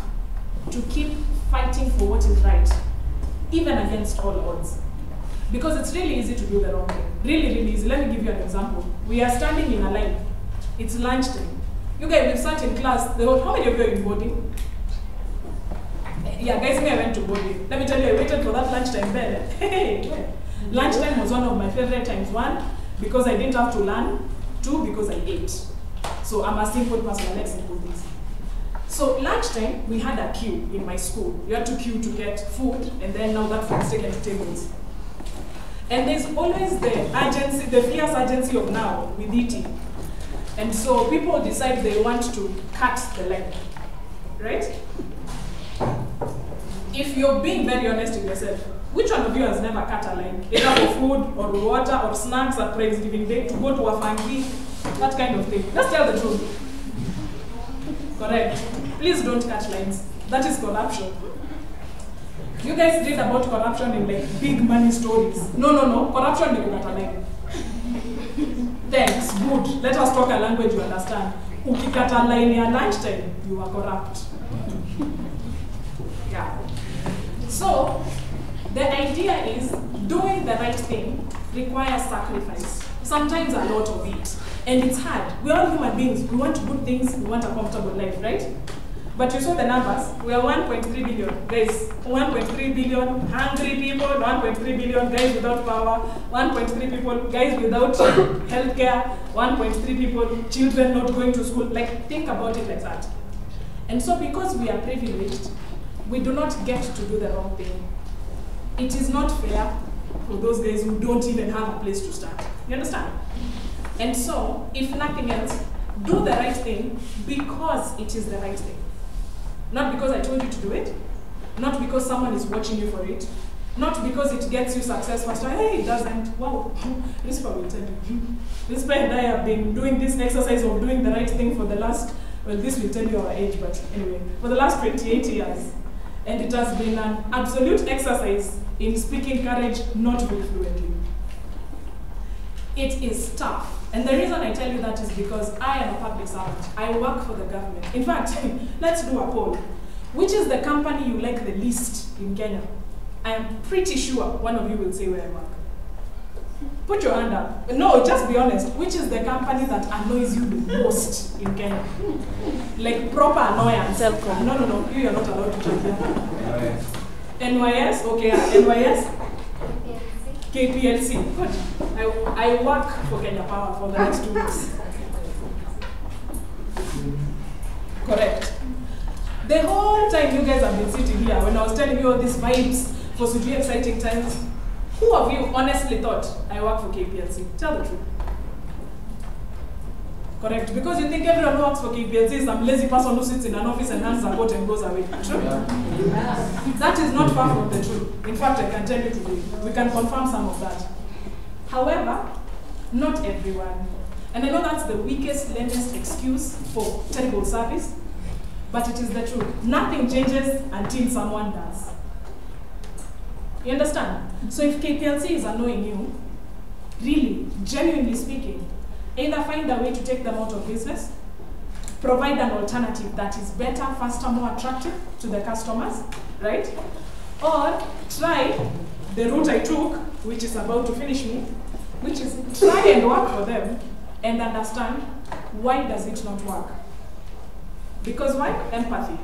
to keep fighting for what is right, even against all odds. Because it's really easy to do the wrong thing. Really, really easy. Let me give you an example. We are standing in a line. It's lunchtime. You guys, we've sat in class. How many of you are in boarding? Yeah, guys, me, I went to boarding. Let me tell you, I waited for that lunchtime bell. Hey, lunchtime was one of my favorite times. 1, because I didn't have to learn. 2, because I ate. So I'm a simple person, I like simple things. So lunchtime, we had a queue in my school. You had to queue to get food, and then now that food is taken to tables. And there's always the urgency, the fierce urgency of now with eating. And so people decide they want to cut the line, right? If you're being very honest with yourself, which one of you has never cut a line? Either for food or water or snacks at Thanksgiving Day, to go to a funky, that kind of thing. Let's tell the truth. Correct. Please don't cut lines. That is corruption. You guys read about corruption in like big money stories. No. Corruption is not a line. Thanks. Good. Let us talk a language you understand. Ukikata line ya lunchtime, you are corrupt. Yeah. So, the idea is doing the right thing requires sacrifice. Sometimes a lot of it. And it's hard. We're all human beings. We want good things. We want a comfortable life, right? But you saw the numbers. We are 1.3 billion. Guys, 1.3 billion hungry people, 1.3 billion guys without power, 1.3 people guys without healthcare, 1.3 people, children not going to school. Like, think about it like that. And so because we are privileged, we do not get to do the wrong thing. It is not fair for those guys who don't even have a place to start. You understand? And so, if nothing else, do the right thing because it is the right thing. Not because I told you to do it, not because someone is watching you for it, not because it gets you success faster. Hey, it doesn't. Wow, Rispa will tell you. Rispa and I have been doing this exercise of doing the right thing for the last, well, this will tell you our age, but anyway, for the last 28 years. And it has been an absolute exercise in speaking courage not very fluently. It is tough. And the reason I tell you that is because I am a public servant. I work for the government. In fact, let's do a poll. Which is the company you like the least in Kenya? I am pretty sure one of you will say where I work. Put your hand up. No, just be honest. Which is the company that annoys you the most in Kenya? Like proper annoyance. No. You are not allowed to check here. NYS? Okay, NYS? KPLC. Good. I work for Kenya Power for the next 2 weeks. Correct. The whole time you guys have been sitting here, when I was telling you all these vibes for to be exciting times, who of you honestly thought I work for KPLC? Tell the truth. Correct. Because you think everyone who works for KPLC is some lazy person who sits in an office and hands a vote and goes away. True? Yeah. That is not far from the truth. In fact, I can tell you today. We can confirm some of that. However, not everyone. And I know that's the weakest, lamest excuse for terrible service, but it is the truth. Nothing changes until someone does. You understand? So if KPLC is annoying you, really, genuinely speaking, Either find a way to take them out of business, provide an alternative that is better, faster, more attractive to the customers, right? Or try the route I took, which is about to finish me, which is try and work for them and understand why does it not work. Because why? Empathy.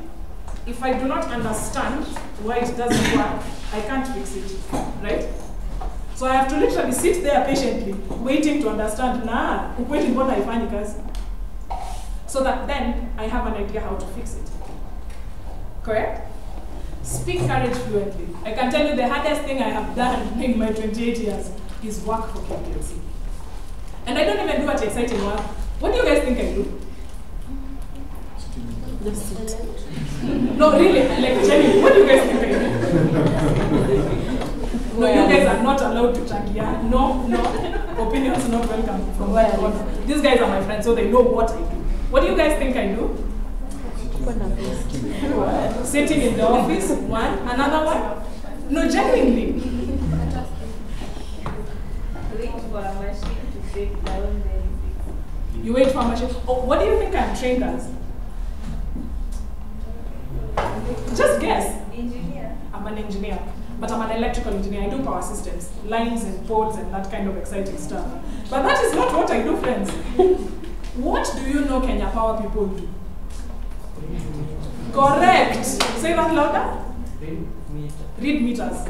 If I do not understand why it doesn't work, I can't fix it, right? So I have to literally sit there patiently, waiting to understand, waiting what I find because, so that then I have an idea how to fix it. Correct? Speak courage fluently. I can tell you the hardest thing I have done in my 28 years is work for KPLC. And I don't even do that exciting work. What do you guys think I do? No, really, like genuinely, what do you guys think I do? No, you guys are not allowed to chagia. No, opinions not welcome from my corner. These guys are my friends, so they know what I do. What do you guys think I do? Sitting in the office, one, another one? No, genuinely. Wait for a machine to break down the You wait for a machine. Oh, what do you think I'm trained as? Just guess. engineer. I'm an engineer, but I'm an electrical engineer. I do power systems, lines and poles and that kind of exciting stuff. But that is not what I do, friends. What do you know Kenya Power people do? Correct. Say that louder. Read meters.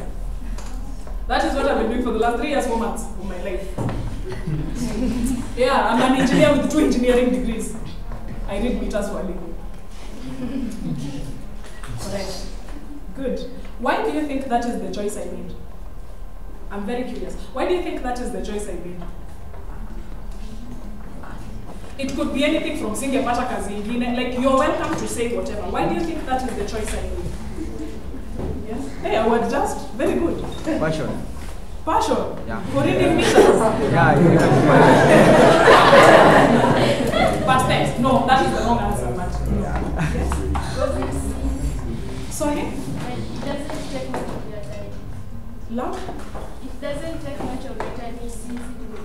That is what I've been doing for the last 3 years, 4 months of my life. Yeah, I'm an engineer with 2 engineering degrees. I read meters for a living. Correct. Good. Why do you think that is the choice I made? I'm very curious. Why do you think that is the choice I made? It could be anything from singepata kazi ingine. Like, you're welcome to say whatever. Why do you think that is the choice I made? Yes? Hey, I was just very good. Passion. Passion? Yeah. For reading meters? Yeah, you But thanks. No, that is the wrong answer. But yes. Sorry? It doesn't take much of your time. Love? It doesn't take much of your time. It's easy to do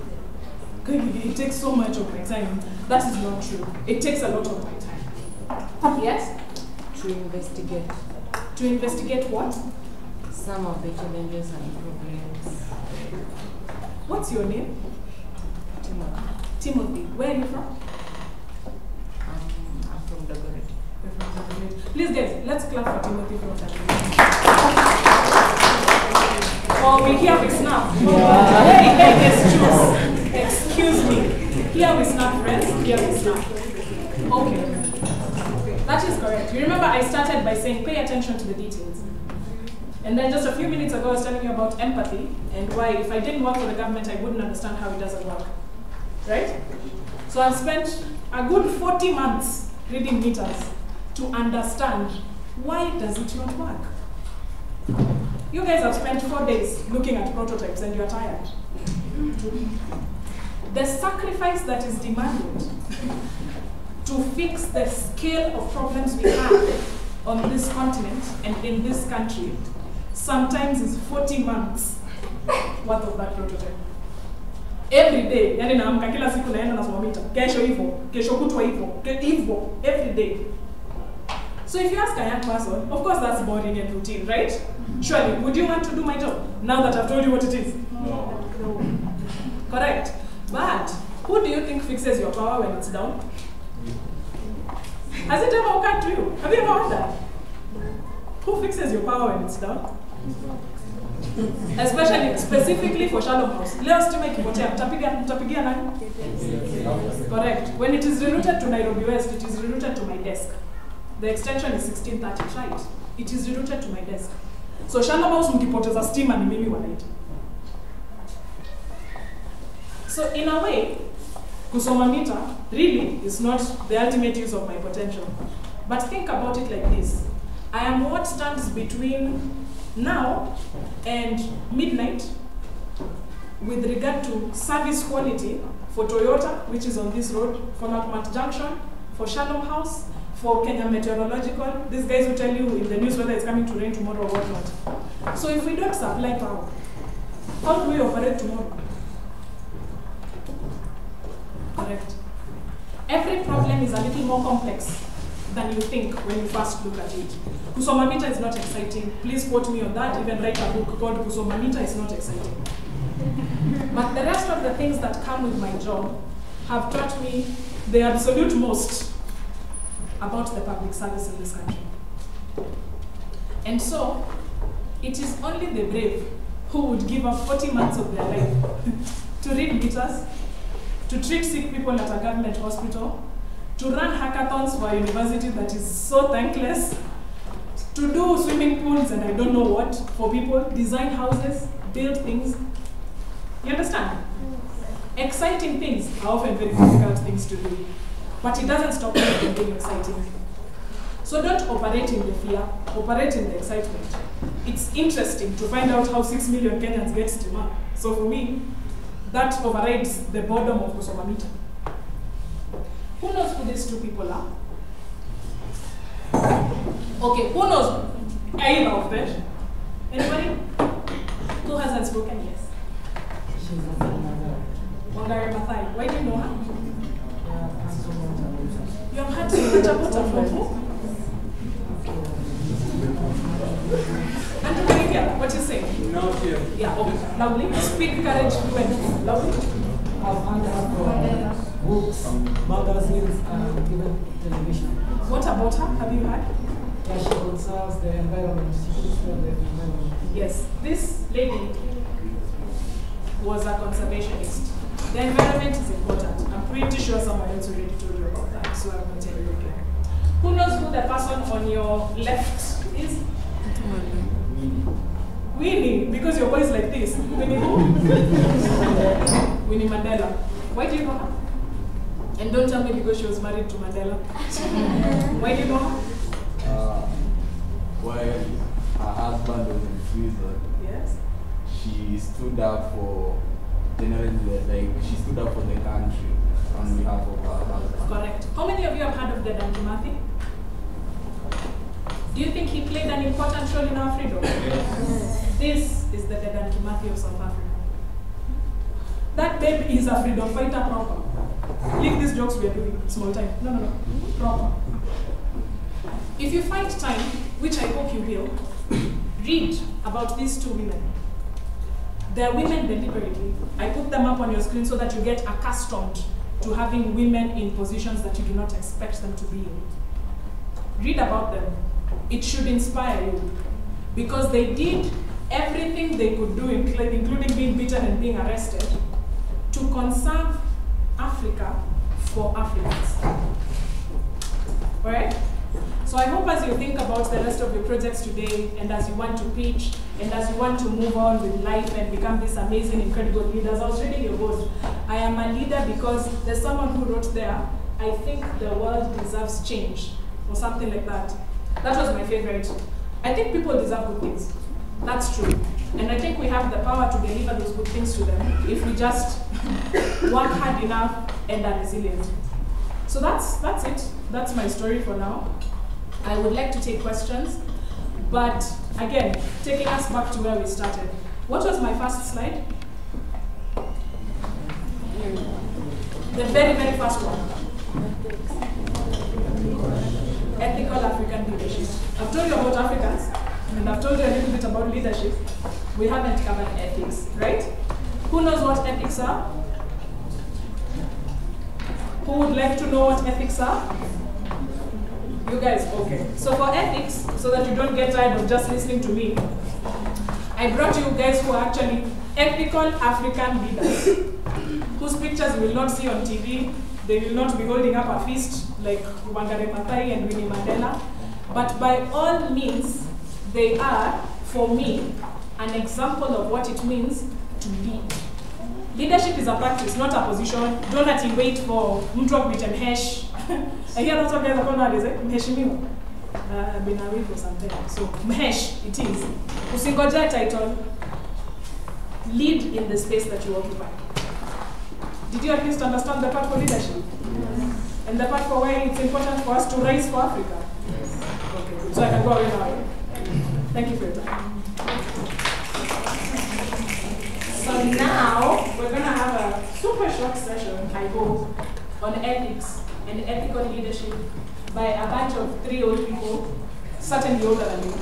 them. It takes so much of my time. That is not true. It takes a lot of my time. Yes? To investigate To investigate what? some of the challenges and problems. What's your name? Timothy. Timothy. Where are you from? I'm from Dagoretti. You're from Dagoretti. Please guys, let's clap for Timothy from Dagoretti. Oh, we here we snap. Hey, excuse. Excuse me. Here we snap, friends. Here we snap. Okay. That is correct. You remember I started by saying pay attention to the details. And then just a few minutes ago I was telling you about empathy and why if I didn't work for the government I wouldn't understand how it doesn't work. Right? So I've spent a good 40 months reading meters to understand why does it not work. You guys have spent 4 days looking at prototypes and you're tired. The sacrifice that is demanded to fix the scale of problems we have on this continent and in this country sometimes is 40 months worth of that prototype. Every day, yani naamka kila siku naenda nasoma mita. Kesho hivyo, kesho kutwa hivyo, every day. So if you ask a young person, of course that's boring and routine, right? Surely, would you want to do my job now that I've told you what it is? No. Correct. But who do you think fixes your power when it's down? Has it ever occurred to you? Have you ever heard that? Who fixes your power when it's down? Especially, specifically for Shalom House. Leo stima ikipotea, mtapigia nani? Correct. When it is rerouted to Nairobi West, it is rerouted to my desk. The extension is 1630, right? It is rerouted to my desk. So Shalom House mkipoteza stima ni mimi wanaita. So in a way, kusoma meter really is not the ultimate use of my potential. But think about it like this. I am what stands between now and midnight with regard to service quality for Toyota, which is on this road, for Nakumatt Junction, for Shalom House, for Kenya Meteorological. These guys will tell you in the news whether it's coming to rain tomorrow or whatnot. So if we don't supply power, how do we operate tomorrow? Correct. Every problem is a little more complex than you think when you first look at it. Kusomamita is not exciting. Please quote me on that. Even write a book called Kusomamita is not exciting. But the rest of the things that come with my job have taught me the absolute most about the public service in this country. And so, it is only the brave who would give up 40 months of their life to read meters, to treat sick people at a government hospital, to run hackathons for a university that is so thankless, to do swimming pools and I don't know what for people, design houses, build things. You understand? Exciting things are often very difficult things to do, but it doesn't stop them from being exciting. So don't operate in the fear, operate in the excitement. It's interesting to find out how 6 million Kenyans get stima. So for me, that overrides the boredom of Kusomamita. Who knows who these two people are? Okay, who knows either of them? Anybody? Who hasn't spoken? Yes. Wangari Maathai. Why do you know her? You have heard so much about her from who? And Olivia, what you saying? Not here. Yeah, okay. Lovely. Speak courage fluently. Lovely. I've heard from books, magazines, and even television. What about her? Have you heard? Yeah, she conserves the environment. She takes care of the environment. Yes, this lady was a conservationist. The environment is important. I'm pretty sure someone else already told you about that, so I'm not telling you again. Who knows who the person on your left is? Winnie, because your voice like this. Winnie who? Winnie Mandela. Why do you know her? And don't tell me because she was married to Mandela. Why do you know her? While her husband was in prison, yes, she stood up for she stood up for the country on behalf of her husband. Correct. How many of you have heard of the Dedan Kimathi? Do you think he played an important role in our freedom? Yes. This is the Dedan Kimathi of South Africa. That baby is a freedom fighter proper. Leave these jokes we are doing, small time. No. Proper. If you find time, which I hope you will, read about these two women. They're women deliberately. I put them up on your screen so that you get accustomed to having women in positions that you do not expect them to be in. Read about them. It should inspire you because they did everything they could do, including being beaten and being arrested, to conserve Africa for Africans. All right? So I hope as you think about the rest of your projects today, and as you want to pitch, and as you want to move on with life and become these amazing, incredible leaders. I was reading your book. I am a leader because there's someone who wrote there, I think the world deserves change, or something like that. That was my favorite. I think people deserve good things. That's true. And I think we have the power to deliver those good things to them if we just work hard enough and are resilient. So that's it. That's my story for now. I would like to take questions, but again, taking us back to where we started. What was my first slide? The very, very first one. Ethical African leadership. I've told you about Africans, and I've told you a little bit about leadership. We haven't covered ethics, right? Who knows what ethics are? Who would like to know what ethics are? You guys, okay. So for ethics, so that you don't get tired of just listening to me, I brought you guys who are actually ethical African leaders, whose pictures you will not see on TV. They will not be holding up a fist like Wangari Maathai and Winnie Mandela. But by all means, they are, for me, an example of what it means to lead. Leadership is a practice, not a position. Don't let him wait for mtu akuite mhesh. I hear lots of guys are nowadays, mheshimiwa. Been away for some time. So mhesh, it is. Usingoja title. Lead in the space that you occupy. Did you at least understand the part for leadership? Yes. And the part for why it's important for us to rise for Africa? Yes. Okay, good. So I can go away now. Thank you for your time. So now we're going to have a super super short session, I hope, on ethics and ethical leadership by a bunch of 3 old people, certainly older than me.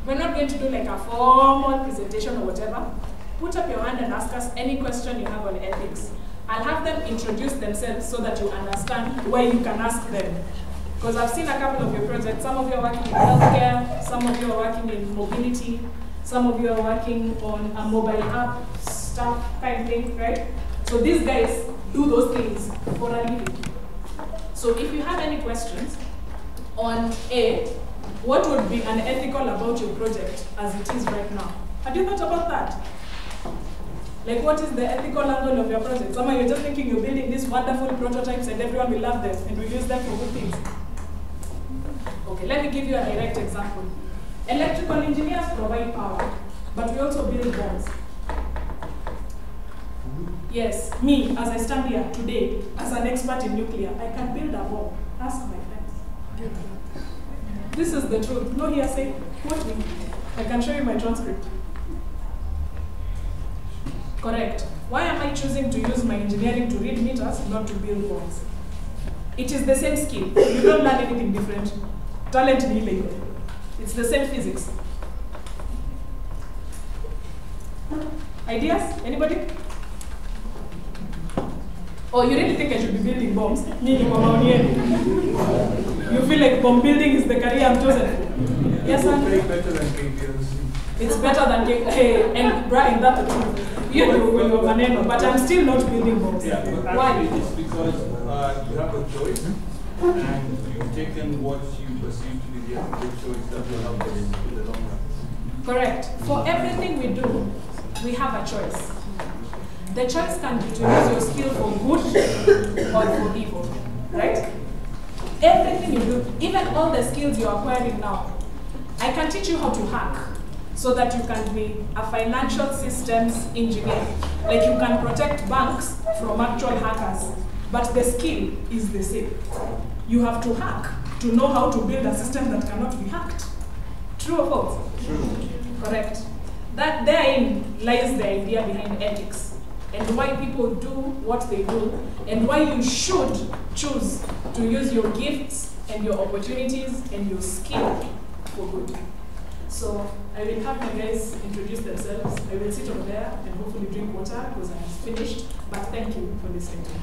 We're not going to do like a formal presentation or whatever. Put up your hand and ask us any question you have on ethics. I'll have them introduce themselves so that you understand where you can ask them. Because I've seen a couple of your projects. Some of you are working in healthcare, some of you are working in mobility, some of you are working on a mobile app stuff kind of thing, right? So these guys do those things for a living. So if you have any questions on A, what would be unethical about your project as it is right now? Have you thought about that? Like, what is the ethical angle of your project? Some of you are just thinking you're building these wonderful prototypes and everyone will love them and will use them for good things. Okay, let me give you a direct example. Electrical engineers provide power, but we also build bombs. Yes, me, as I stand here today, as an expert in nuclear, I can build a bomb. Ask my friends. This is the truth. No hearsay. Quote me. I can show you my transcript. Correct. Why am I choosing to use my engineering to read meters, not to build bombs? It is the same skill. You don't learn anything different. Talent healing. It's the same physics. Ideas? Anybody? Oh, you really think I should be building bombs? You feel like bomb building is the career I'm chosen for? Yes, sir? It's better than KPLC. It's better than and Brian, that's the truth. You know, but I'm still not building bombs. Yeah, but why? It's because you have a choice and you've taken what you perceive to be the ethical choice that will help us in the long run. Correct. For everything we do, we have a choice. The choice can be to use your skill for good or for evil, right? Everything you do, even all the skills you're acquiring now, I can teach you how to hack so that you can be a financial systems engineer. Like you can protect banks from actual hackers, but the skill is the same. You have to hack to know how to build a system that cannot be hacked. True or false? True. Correct. That therein lies the idea behind ethics, and why people do what they do, and why you should choose to use your gifts and your opportunities and your skill for good. So I will have my guys introduce themselves. I will sit over there and hopefully drink water because I'm finished. But thank you for listening to me.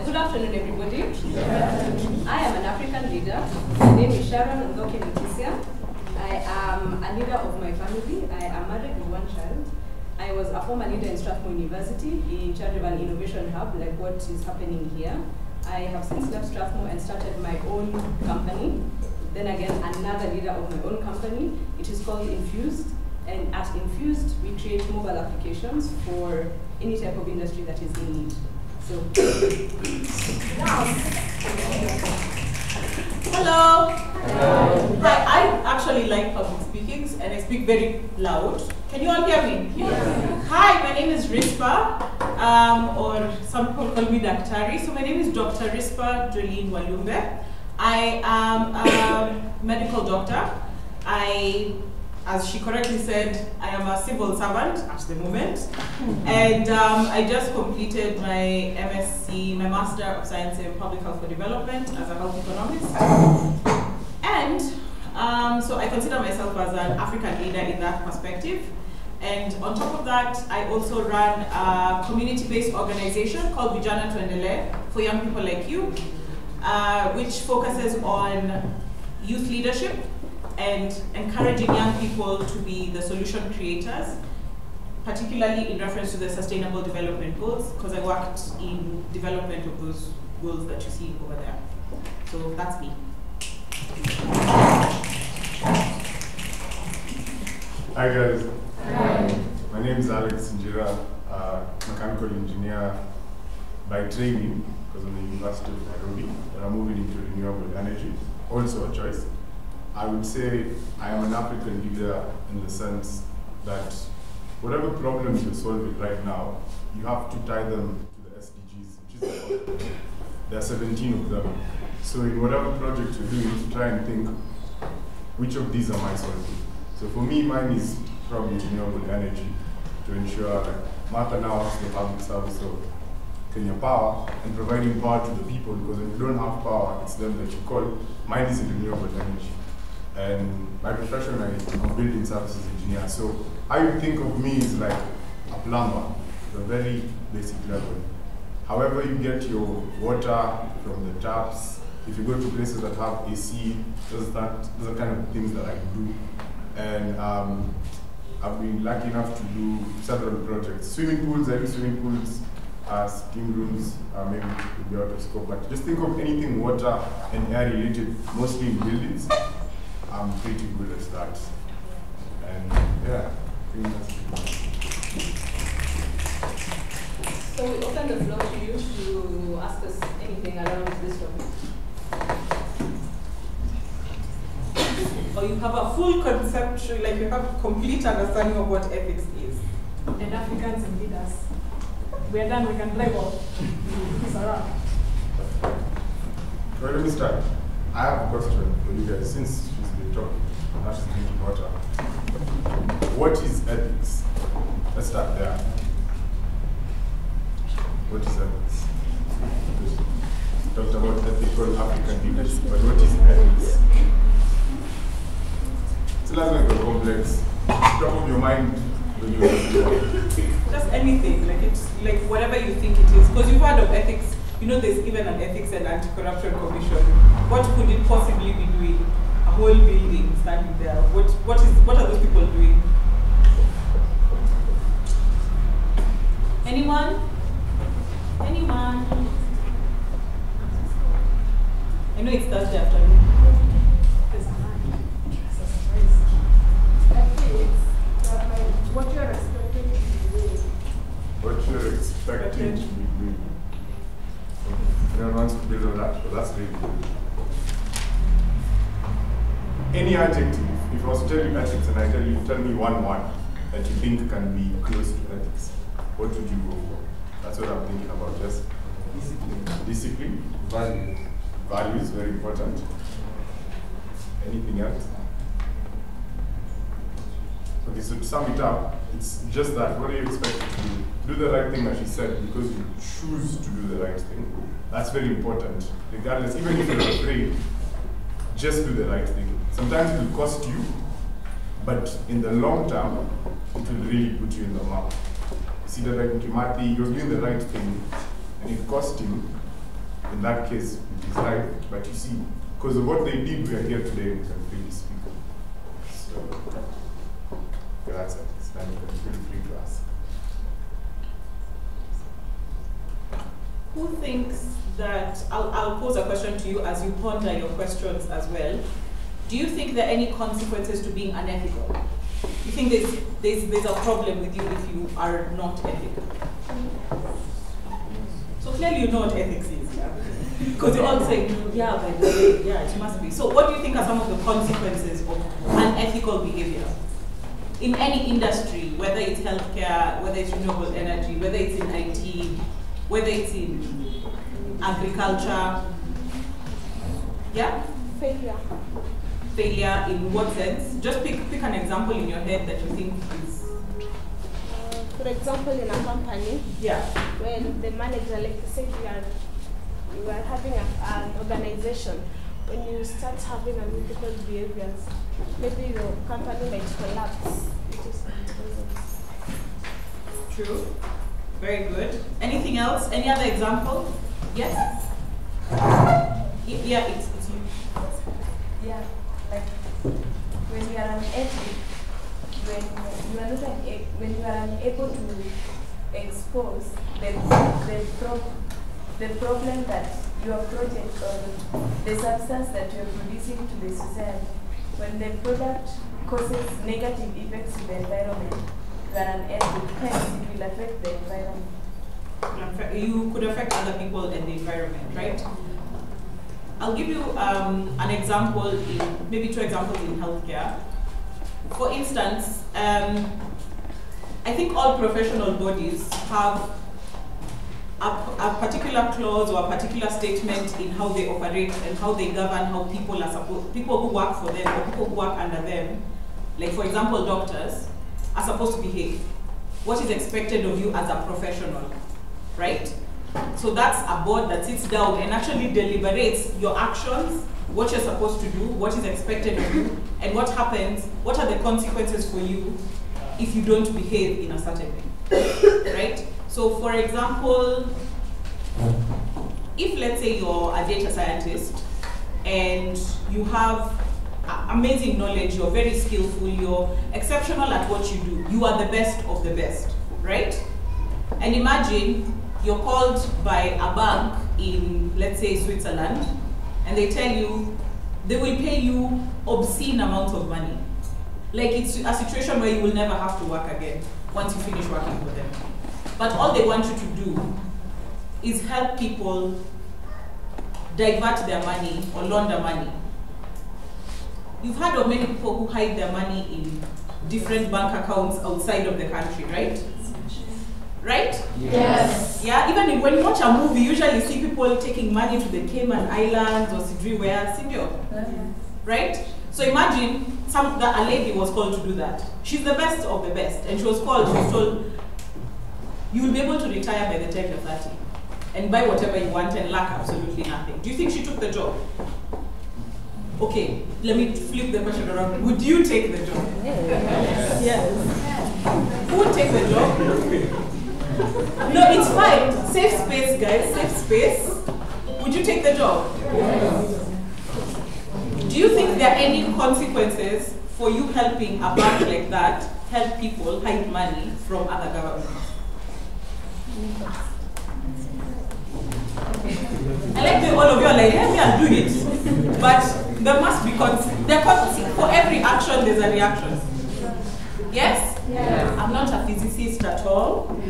Good afternoon, everybody. I am an African leader. My name is Sharon Ndokemutisia. I am a leader of my family. I am married with 1 child. I was a former leader in Strathmore University in charge of an innovation hub, like what is happening here. I have since left Strathmore and started my own company. Then again, another leader of my own company. It is called Infused. And at Infused, we create mobile applications for any type of industry that is in need. So, hello. Hi, I actually like public speakings and I speak very loud. Can you all hear me? Yes. Hi, my name is Rispa, or some people call me Daktari. So my name is Dr. Rispa Jolene Walumbe. I am a medical doctor. As she correctly said, I am a civil servant at the moment. And I just completed my MSc, my Master of Science in Public Health for Development as a health economist. And so I consider myself as an African leader in that perspective. And on top of that, I also run a community-based organization called Vijana Tuendelee for young people like you, which focuses on youth leadership and encouraging young people to be the solution creators, particularly in reference to the Sustainable Development Goals, because I worked in development of those goals that you see over there. So that's me. Hi guys. Hi. My name is Alex Njira, mechanical engineer by training because of the University of Nairobi, and I'm moving into renewable energy. also a choice. I would say I am an African leader in the sense that whatever problems you're solving right now, you have to tie them to the SDGs, which is there are 17 of them. So in whatever project you're doing, you need to try and think, which of these am I solving? So for me, mine is probably renewable energy to ensure that Martha now has the public service of Kenya Power and providing power to the people, because if you don't have power, it's them that you call. Mine is in renewable energy. And by profession, I'm a building services engineer. So how you think of me is like a plumber, the very basic level. However you get your water from the taps, if you go to places that have AC, those are kind of things that I do. And I've been lucky enough to do several projects. Swimming pools, I do swimming pools, steam rooms, maybe it could be out of scope, but just think of anything water and air related, mostly in buildings. I'm pretty good at that. And yeah, I think that's So we open the floor to you to ask us anything around this topic. Or you have a full conceptual, like you have complete understanding of what ethics is. And Africans and leaders. We are done, we can play ball. Sarah. Well, let me start. I have a question for you guys, since she's been talking, now she's drinking water. What is ethics? Let's start there. What is ethics? We talked about ethical African leadership, but what is ethics? It's a little bit complex. Top of your mind when you Just anything, like it's like whatever you think it is. Because you've heard of ethics, you know there's even an ethics and anti-corruption commission. What could it possibly be doing? A whole building standing there. What are those people doing? Anyone? Anyone? I know it's Thursday afternoon. What you're expecting to be doing. What you're expecting to be doing. Anyone wants to build on that? Well, that's really good. Any adjective, if I was to tell you ethics and I tell me one that you think can be close to ethics, what would you go for? That's what I'm thinking about. Just discipline. Values. Values, very important. Anything else? Okay, so to sum it up, it's just that. What are you expected to do? Do the right thing, as she said, because you choose to do the right thing. That's very important. Regardless, even if you're afraid, just do the right thing. Sometimes it will cost you, but in the long term, it will really put you in the map. You see that like Timothy, he was doing the right thing, and it cost him, in that case, with his life. But you see, because of what they did, we are here today, we can really speak. So, yeah, that's it. It's time you can feel free to ask. Who thinks that, I'll pose a question to you as you ponder your questions as well. Do you think there are any consequences to being unethical? You think there's a problem with you if you are not ethical? So clearly you know what ethics is, yeah? Because you're all saying, yeah, by the way, yeah, it must be. So what do you think are some of the consequences of unethical behavior? In any industry, whether it's healthcare, whether it's renewable energy, whether it's in IT, whether it's in agriculture, yeah? Failure. Failure in what sense? Just pick an example in your head that you think is... For example, in a company, yeah, when the manager, like you said, you are having an organization, when you start having unethical behaviors, maybe your company might collapse. True. Very good. Anything else? Any other example? Yes? Yeah, it's you. Yeah, like when you are unethical, when you are unable to expose the problem that your project or the substance that you are producing to the society, when the product causes negative effects to the environment, you are unethical, hence it will affect the environment. You could affect other people and the environment, right? I'll give you an example, maybe 2 examples in healthcare. For instance, I think all professional bodies have a particular clause or a particular statement in how they operate and how they govern how people who work for them or people who work under them, like for example doctors, are supposed to behave. What is expected of you as a professional, right? So that's a board that sits down and actually deliberates your actions, what you're supposed to do, what is expected of you, and what happens, what are the consequences for you if you don't behave in a certain way, right? So for example, if let's say you're a data scientist and you have amazing knowledge, you're very skillful, you're exceptional at what you do, you are the best of the best, right? And imagine you're called by a bank in, let's say, Switzerland, and they tell you they will pay you obscene amounts of money. Like it's a situation where you will never have to work again once you finish working for them. But all they want you to do is help people divert their money or launder money. You've heard of many people who hide their money in different bank accounts outside of the country, right? Right? Yes. Yeah, even when you watch a movie, you usually see people taking money to the Cayman Islands or Sidri where, right? So imagine a lady was called to do that. She's the best of the best, and she was told, you will be able to retire by the time you're 30 and buy whatever you want and lack absolutely nothing. Do you think she took the job? Okay, let me flip the question around. Would you take the job? Yes. Who would take the job? No, it's fine. Safe space, guys. Safe space. Would you take the job? Yes. Do you think there are any consequences for you helping a bank like that help people hide money from other governments? I like that all of you are like, yeah, I'll do it. But there must be for every action, there's a reaction. Yes? Yes. I'm not a physicist at all,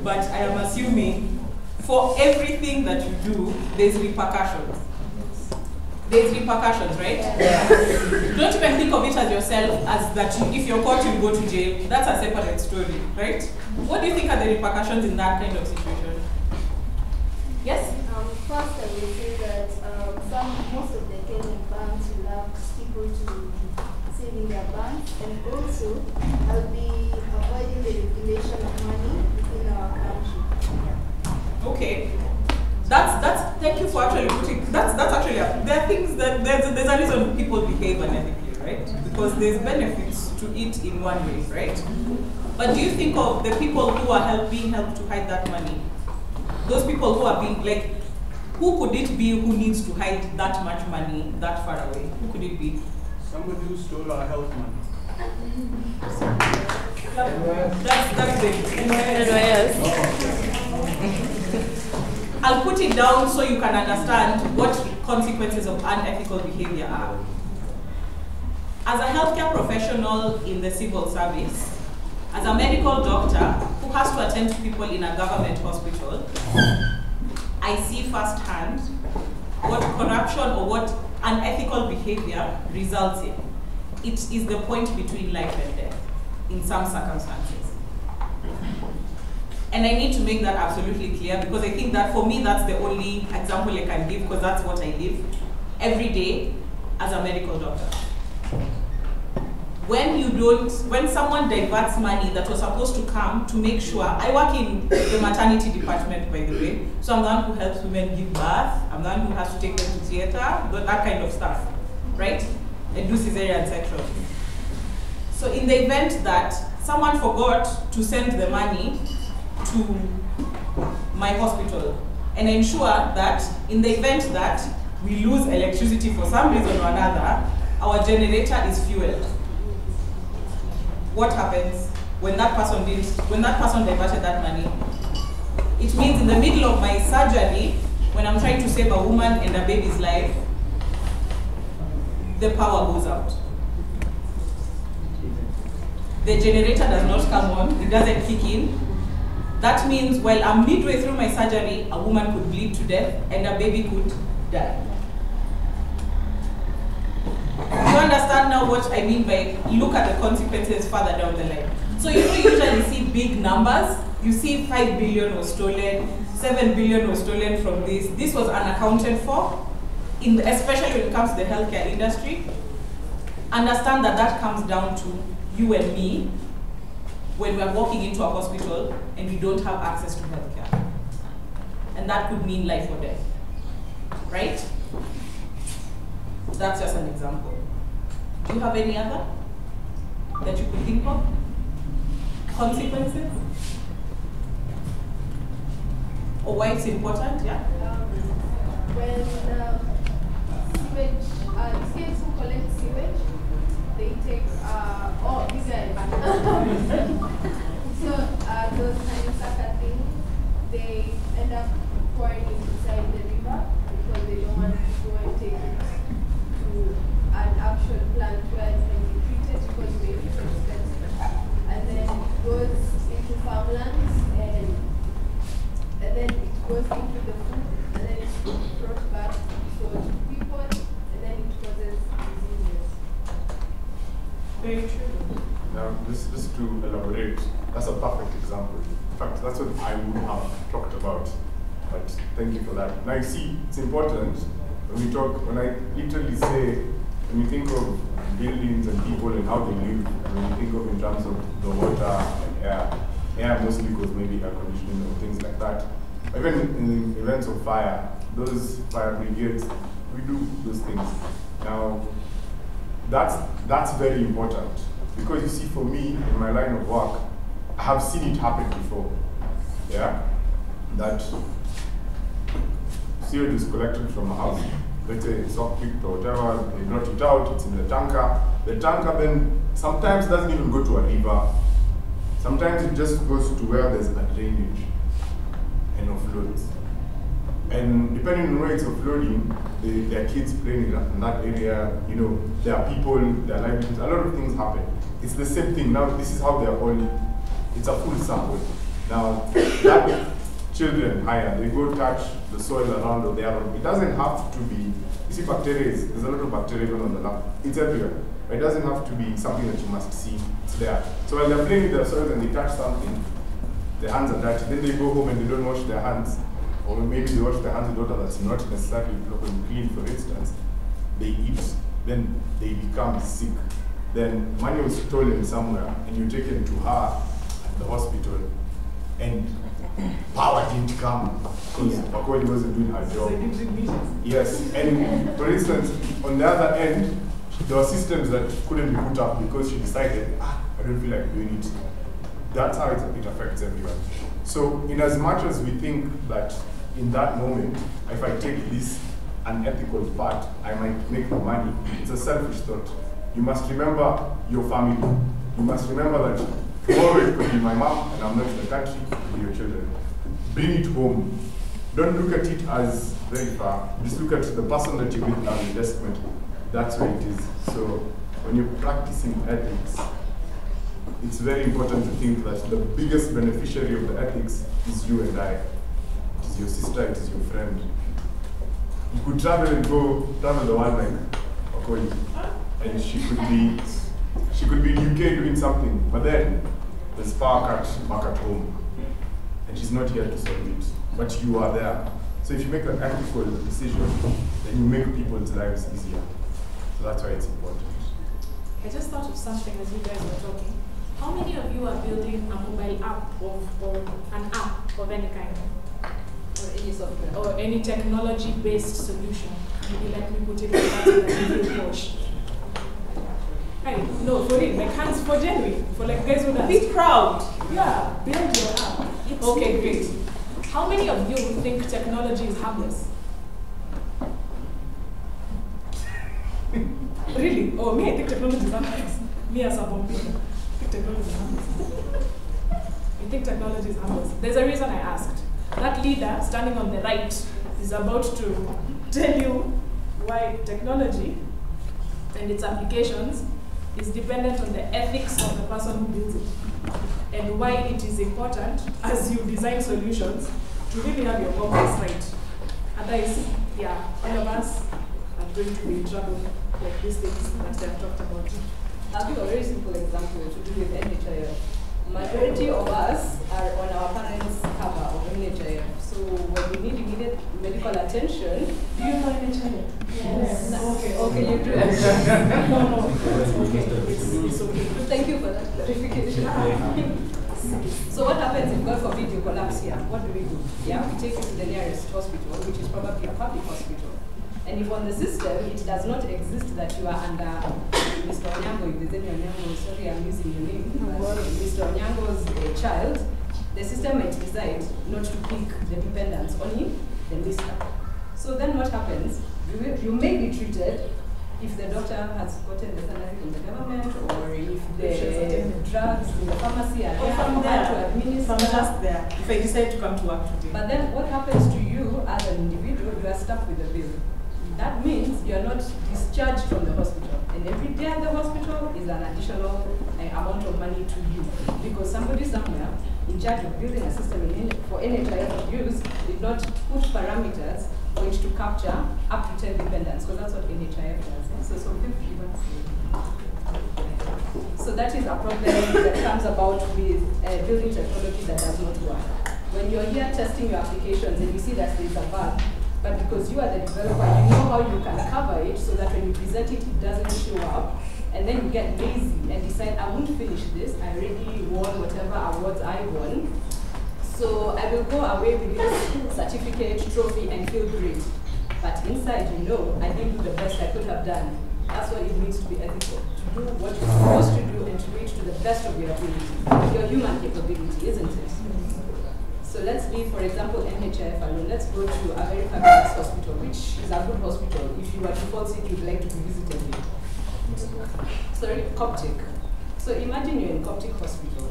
but I am assuming for everything that you do, there's repercussions. There's repercussions, right? Yeah. Don't even think of it as yourself as that if you're caught, you go to jail. That's a separate story, right? What do you think are the repercussions in that kind of situation? Yes? First, I will say that most of the Kenyan banks will have people to save in their banks, and also I'll be avoiding the regulation of money within our country. Yeah. Okay. Thank you for actually putting, there are things that, there's a reason people behave unethically, right? Because there's benefits to it in one way, right? But do you think of the people who are being helped to hide that money? Those people who are being, like, who could it be who needs to hide that much money that far away? Who could it be? Somebody who stole our health money. That's it. I'll put it down so you can understand what consequences of unethical behavior are. As a healthcare professional in the civil service, as a medical doctor who has to attend to people in a government hospital, I see firsthand what corruption or what unethical behavior results in. It is the point between life and death in some circumstances. And I need to make that absolutely clear because I think that for me that's the only example I can give because that's what I live every day as a medical doctor. When someone diverts money that was supposed to come to make sure, I work in the maternity department by the way, so I'm the one who helps women give birth, I'm the one who has to take them to theater, that kind of stuff, right? And do cesarean section. So in the event that someone forgot to send the money to my hospital and ensure that in the event that we lose electricity for some reason or another, our generator is fueled. What happens when that person diverted that money? It means in the middle of my surgery, when I'm trying to save a woman and a baby's life, the power goes out. The generator does not come on, it doesn't kick in. That means while I'm midway through my surgery, a woman could bleed to death and a baby could die. You understand now what I mean by look at the consequences further down the line. So you usually see big numbers. You see 5 billion was stolen, 7 billion was stolen from this. This was unaccounted for, especially when it comes to the healthcare industry. Understand that that comes down to you and me when we are walking into a hospital and we don't have access to healthcare. And that could mean life or death, right? That's just an example. Do you have any other that you could think of? Consequences? Or why it's important, yeah? When sewage, states who collect sewage, they take, these guys. So those honeysucker things, they end up pouring inside the river because they don't want to go and take it to an actual plant where it can be treated because maybe it's expensive. And then it goes into farmlands and then it goes into the food and then it's brought back to people and then it causes diseases. Very true. Now, just to elaborate, that's a perfect example. In fact, that's what I would have talked about. But thank you for that. Now, you see, it's important when I literally say, when you think of buildings and people and how they live, when you think of in terms of the water and air mostly goes maybe air conditioning or things like that. Even in events of fire, those fire brigades, we do those things. Now, that's very important because you see, for me, in my line of work, I have seen it happen before. Yeah, that sewage is collected from a house. Let's say it's not picked or whatever, they brought it out, it's in the tanker. The tanker then sometimes doesn't even go to a river. Sometimes it just goes to where there's a drainage and offloads. And depending on where it's offloading, there are kids playing in that area, you know, there are people, there are livelihoods, a lot of things happen. It's the same thing. Now this is how they're all, it's a full sample. Now that children higher, they go touch the soil around or there. It doesn't have to be, you see bacteria, there's a lot of bacteria even on the lab. It's everywhere. But it doesn't have to be something that you must see. It's there. So when they're playing with their soil and they touch something, their hands are dirty. Then they go home and they don't wash their hands. Or maybe they wash their hands with water that's not necessarily clean, for instance. They eat, then they become sick. Then money was stolen somewhere and you take it to her at the hospital and power didn't come because Wakoli wasn't doing her job. Yes, and for instance, on the other end, there were systems that couldn't be put up because she decided, I don't feel like doing it. That's how it affects everyone. So in as much as we think that in that moment, if I take this unethical part, I might make the money, it's a selfish thought. You must remember your family. You must remember that tomorrow it could be my mom and I'm not in the country, it could be your children. Bring it home. Don't look at it as very far. Just look at the person that you're with as an investment. That's where it is. So when you're practicing ethics, it's very important to think that the biggest beneficiary of the ethics is you and I. It is your sister, it is your friend. You could travel the world like Wakoli, and she could be in UK doing something, but then there's power cut back at home, and she's not here to solve it, but you are there. So if you make an ethical decision, then you make people's lives easier. So that's why it's important. I just thought of something as you guys were talking. How many of you are building a mobile app or an app of any kind? Or any software? Or any technology-based solution? Maybe let me put it in that you feel posh. Right, no, for real, like hands for genuine, for like guys who are be proud. Yeah, build your app. Okay, great. How many of you think technology is harmless? Really? Oh, me, I think technology is harmless. Me as a bomb people. I think technology is harmless. You think technology is harmless? There's a reason I asked. That leader standing on the right is about to tell you why technology and its applications is dependent on the ethics of the person who builds it, and why it is important as you design solutions to really have your compass right. Otherwise, yeah, all of us are going to be in trouble, like these things that they have talked about. I'll give a very simple example to do with NHIF. Majority of us are on our parents' cover of NHIF. So when we need immediate medical attention, do you know NHIF? Yes. Okay, okay, you do. No, it's okay. Thank you for that clarification. So what happens if, God forbid, you collapse here? What do? Yeah, we take you to the nearest hospital, which is probably a public hospital. And if on the system it does not exist that you are under Mr. Onyango, if there's any Onyango, sorry I'm using your name, Mr. Onyango's child, the system might decide not to pick the dependents, only the Mr. So then what happens? You may be treated if the doctor has gotten the salary from the government, or if the drugs in the pharmacy are from there, to administer. from just there, if I decide to come to work today. But then what happens to you as an individual, you are stuck with the bill. That means you are not discharged from the hospital. And every day at the hospital is an additional amount of money to you. Because somebody somewhere in charge of building a system for NHIF use did not put parameters for it to capture up to 10 dependents, because that's what NHIF does. So that is a problem that comes about with building technology that does not work. When you're here testing your applications and you see that there's a bug, but because you are the developer, you know how you can cover it so that when you present it, it doesn't show up. And then you get lazy and decide, I won't finish this. I already won whatever awards I won. So I will go away with this certificate, trophy, and feel great. But inside, you know, I didn't do the best I could have done. That's what it means to be ethical. To do what you're supposed to do and to do it to the best of your ability. Your human capability, isn't it? So let's leave, for example, NHIF alone. Let's go to a very fabulous hospital, which is a good hospital. If you were to fall sick, you'd like to be visited with. Sorry, Coptic. So imagine you're in Coptic hospital,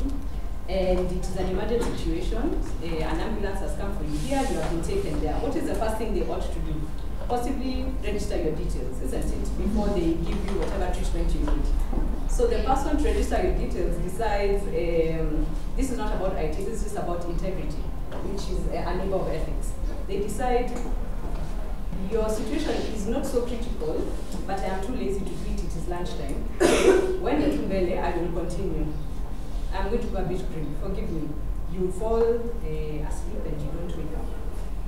and it is an emergency situation. An ambulance has come for you here, you have been taken there. What is the first thing they ought to do? Possibly register your details, isn't it? Before they give you whatever treatment you need. So the person to register your details decides, this is not about IT, this is just about integrity, which is a neighbor of ethics. They decide, your situation is not so critical, but I am too lazy to do it, it is lunchtime. When the tumbele, I will continue. I'm going to go a bit green, forgive me. You fall asleep and you don't wake up.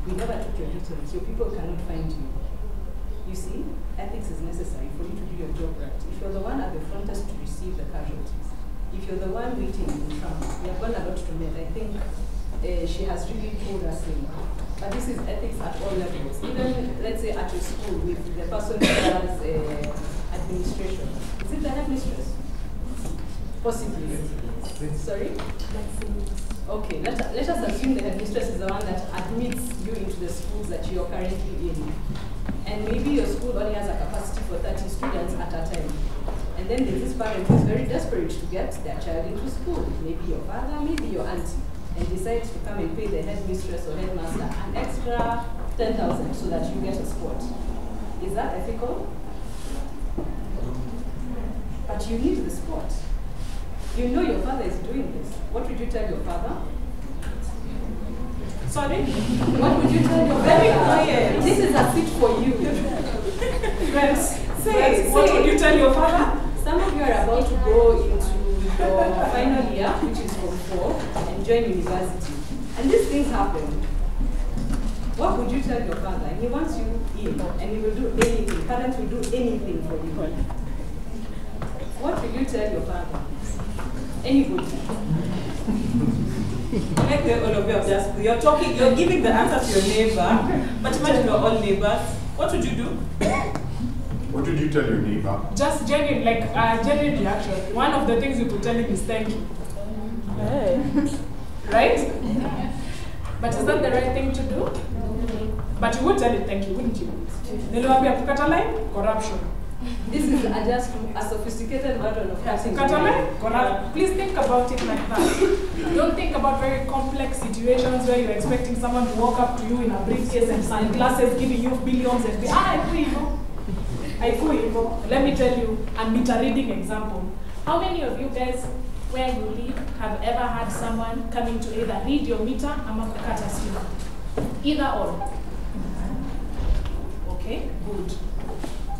We never took your details, your people cannot find you. You see, ethics is necessary for you to do your job right. If you're the one at the frontest to receive the casualties, if you're the one waiting in front, we have gone a lot to meet. I think she has really told us in. But this is ethics at all levels. Even, let's say, at your school with the person who does administration. Is it the headmistress? Possibly. Sorry? Okay, let us assume the headmistress is the one that admits you into the schools that you're currently in. And maybe your school only has a capacity for 30 students at a time. And then there's this parent who's very desperate to get their child into school. Maybe your father, maybe your auntie. And decides to come and pay the headmistress or headmaster an extra 10,000 so that you get a spot. Is that ethical? But you need the spot. You know your father is doing this. What would you tell your father? Sorry? What would you tell your Very father? quiet. This is a seat for you. Friends, what would you tell your father? Some of you are about to go into your final year, which is Form 4, and join university. And these things happen. What would you tell your father? He wants you in, and he will do anything. Parents will do anything for you. What will you tell your father? Anybody? Like the all of you have just, you're talking, you're giving the answer to your neighbor, but imagine you're all neighbors. What would you do? What did you tell your neighbor? Just genuine, like genuine reaction. One of the things you could tell him is thank you. Right? But is that the right thing to do? But you would tell him thank you, wouldn't you? Niliwaambia kukata line, corruption. This is just a sophisticated version of cutting. Please think about it like that. Don't think about very complex situations where you're expecting someone to walk up to you in a briefcase and sunglasses giving you billions and be, let me tell you a meter reading example. How many of you guys, where you live, have ever had someone coming to either read your meter or kukata simu? Either or. Okay, good.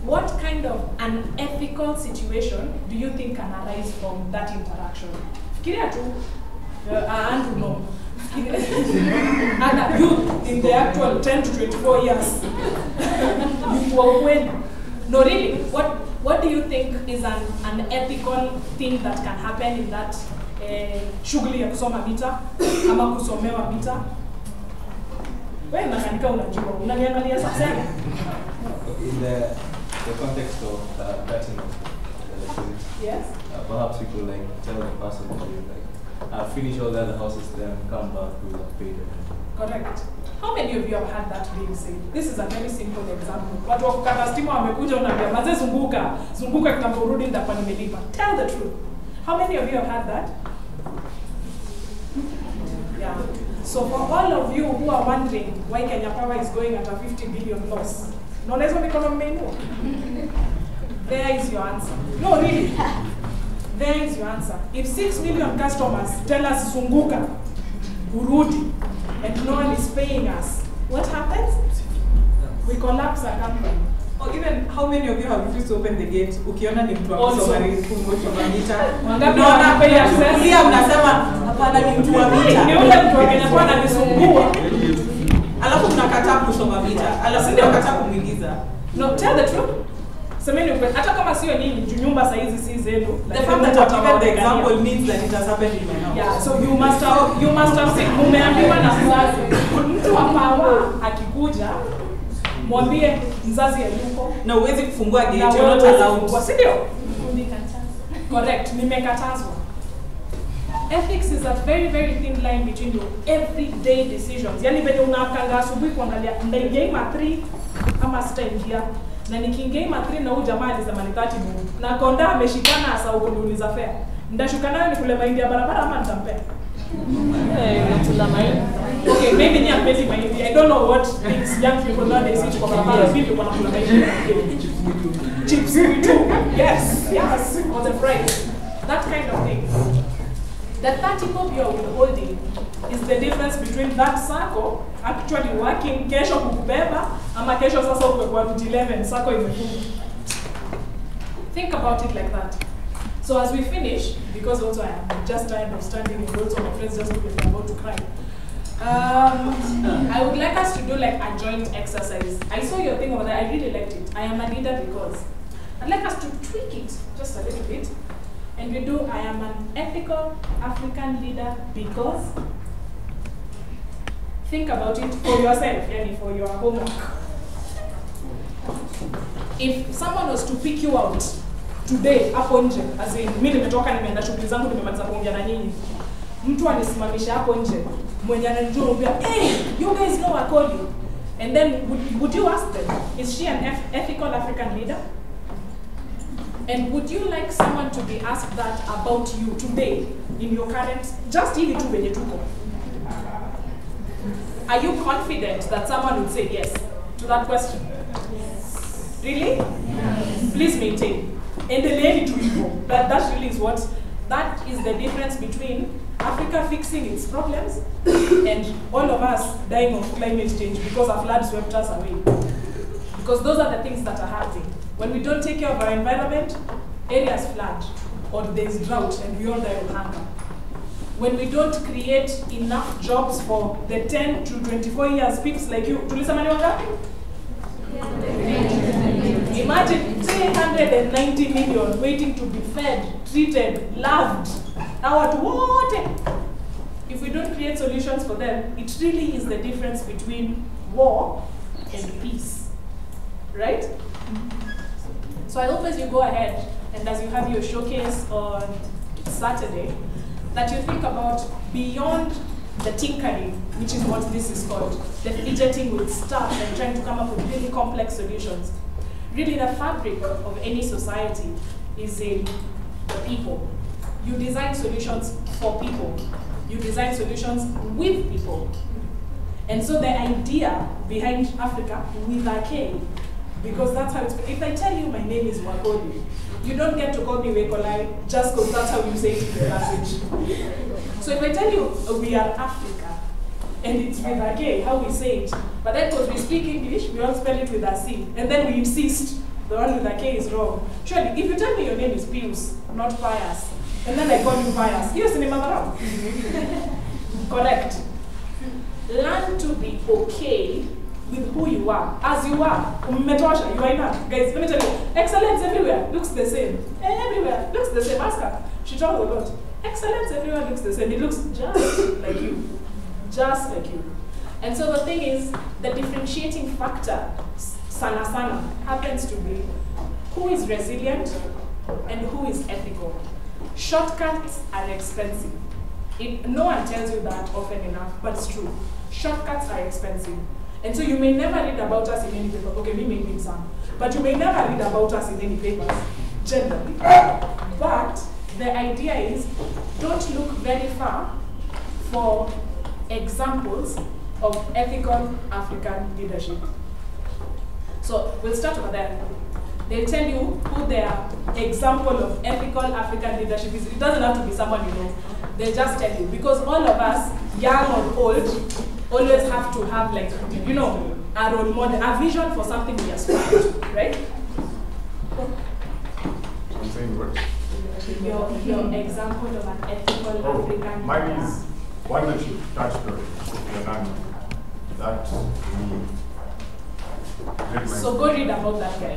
What kind of unethical situation do you think can arise from that interaction? Fikiria tu, Andrew no. And you in the actual 10 to 24 years, you were when. No, really, what do you think is an unethical thing that can happen in that shughuli ya kusoma mita ama kusomewa mita? Wewe unakanika unajua, unaniangalia sasa. In the context of cutting of electricity, yes, perhaps people like tell the person to like finish all the other houses, then come back to pay the rent. Correct. How many of you have had that being said? This is a very simple example. Watu wa kukata stima wamekuja unaambia mazee zunguka kitambo urudi nitakuwa nimelipa. Tell the truth. How many of you have had that? Yeah. So for all of you who are wondering why Kenya Power is going at a 50 billion loss, unaona mikono mmeinua? There is your answer. No, really. There is your answer. If 6 million customers tell us zunguka, urudi, and no one is paying us, what happens? We collapse our company. Or even how many of you have refused to open the gate? Ukiona ni mtu wa kusoma mita. Unaona pay access. Pia mnasema hapana ni mtu wa mita. Ni ule mtu wa Kenya kwa ananisumbua. Alafu mnakataa kusoma mita. Alafu ndio mnakataa kumuingiza. No, tell the truth. Semeni ukweli. Hata kama sio nini, nyumba saa hizi si zenu. The fact that I've given the example means that it has happened in my house. Yeah, so you must have seen mumeambiwa na mzazi. Mtu wa Power akikuja mwambie mzazi yuko na uwezi kufungua gate, you're not allowed. Si ndio? Correct, nimekatazwa. Ethics is a very very thin line between your everyday decisions. Yaani venye unaamka asubuhi kuangalia ndaingia ma 3 ama sitaingia. Na nikiingia ma 3 na huyu jamaa alisema ni 30 bob. Na konda ameshikana asa huko niuliza fare. Ndashuka nayo nikule mahindi ya barabara ama nitampea? Okay, maybe ni ampendi mahindi. I don't know what things young people nowadays eat kwa barabara. Vipi wanakula mahindi? Chips too. Yes, yes, on the fries. That kind of thing. The 30 bob you're withholding is the difference between that circle actually working, kesho kukubeba, ama kesho sasa ukwe route 11, circle imefunga. Think about it like that. So as we finish, because also I am just tired of standing in rows of my friends just looking like I'm about to cry. I would like us to do like a joint exercise. I saw your thing over there, I really liked it. I am a leader because. I'd like us to tweak it just a little bit. And we do, I am an ethical African leader because. Think about it for yourself, yani for your homework. If someone was to pick you out today, hapo nje, as in, mimi nimetoka nimeenda shughuli zangu nimemaliza kuongea na nyinyi. Mtu anisimamisha hapo nje, mwenye anajua mbia, hey, you guys know Wakoli. And then would you ask them, is she an ethical African leader? And would you like someone to be asked that about you today in your current, just hivi tu venye tuko? Are you confident that someone would say yes to that question? Yes. Really? Yes. Please maintain. Endeleeni tu hivyo. That really is what, that is the difference between Africa fixing its problems and all of us dying of climate change because a flood swept us away. Because those are the things that are happening. When we don't take care of our environment, areas flood, or there's drought and we all die of hunger. When we don't create enough jobs for the 10 to 24 years peeps like you, tulisema ni wangapi? Imagine 390 million waiting to be fed, treated, loved. If we don't create solutions for them, it really is the difference between war and peace. Right? So I hope as you go ahead and as you have your showcase on Saturday, that you think about beyond the tinkering, which is what this is called, the fidgeting with stuff and trying to come up with really complex solutions. Really the fabric of any society is in the people. You design solutions for people. You design solutions with people. And so the idea behind Africa with a K, because that's how it's, if I tell you my name is Wakoli, you don't get to call me Wakoli just because that's how you say it in the language. So if I tell you we are Africa, and it's with a K, how we say it. But then because we speak English, we all spell it with a C. And then we insist the one with a K is wrong. Surely, if you tell me your name is Pius, not Pius, and then I call you Pius, yes, in correct. Learn to be okay with who you are, as you are. Umetosha, you are enough. Guys, let me tell you, excellence everywhere looks the same. Everywhere looks the same. Ask her. She talks a lot. Excellence everywhere looks the same. It looks just like you. Just like you. And so the thing is, the differentiating factor, sana, happens to be who is resilient and who is ethical. Shortcuts are expensive. No one tells you that often enough, but it's true. Shortcuts are expensive. And so you may never read about us in any paper. Okay, me maybe some. But you may never read about us in any papers, generally. But the idea is, don't look very far for examples of ethical African leadership. So we'll start over there. They'll tell you who their example of ethical African leadership is. It doesn't have to be someone you know. They'll just tell you. Because all of us, young or old, always have to have, like, you know, a role model, a vision for something we aspire to, right? I'm saying what? Your example of an ethical African mine is one that you touched on, Yanani. That me. So go read about that guy.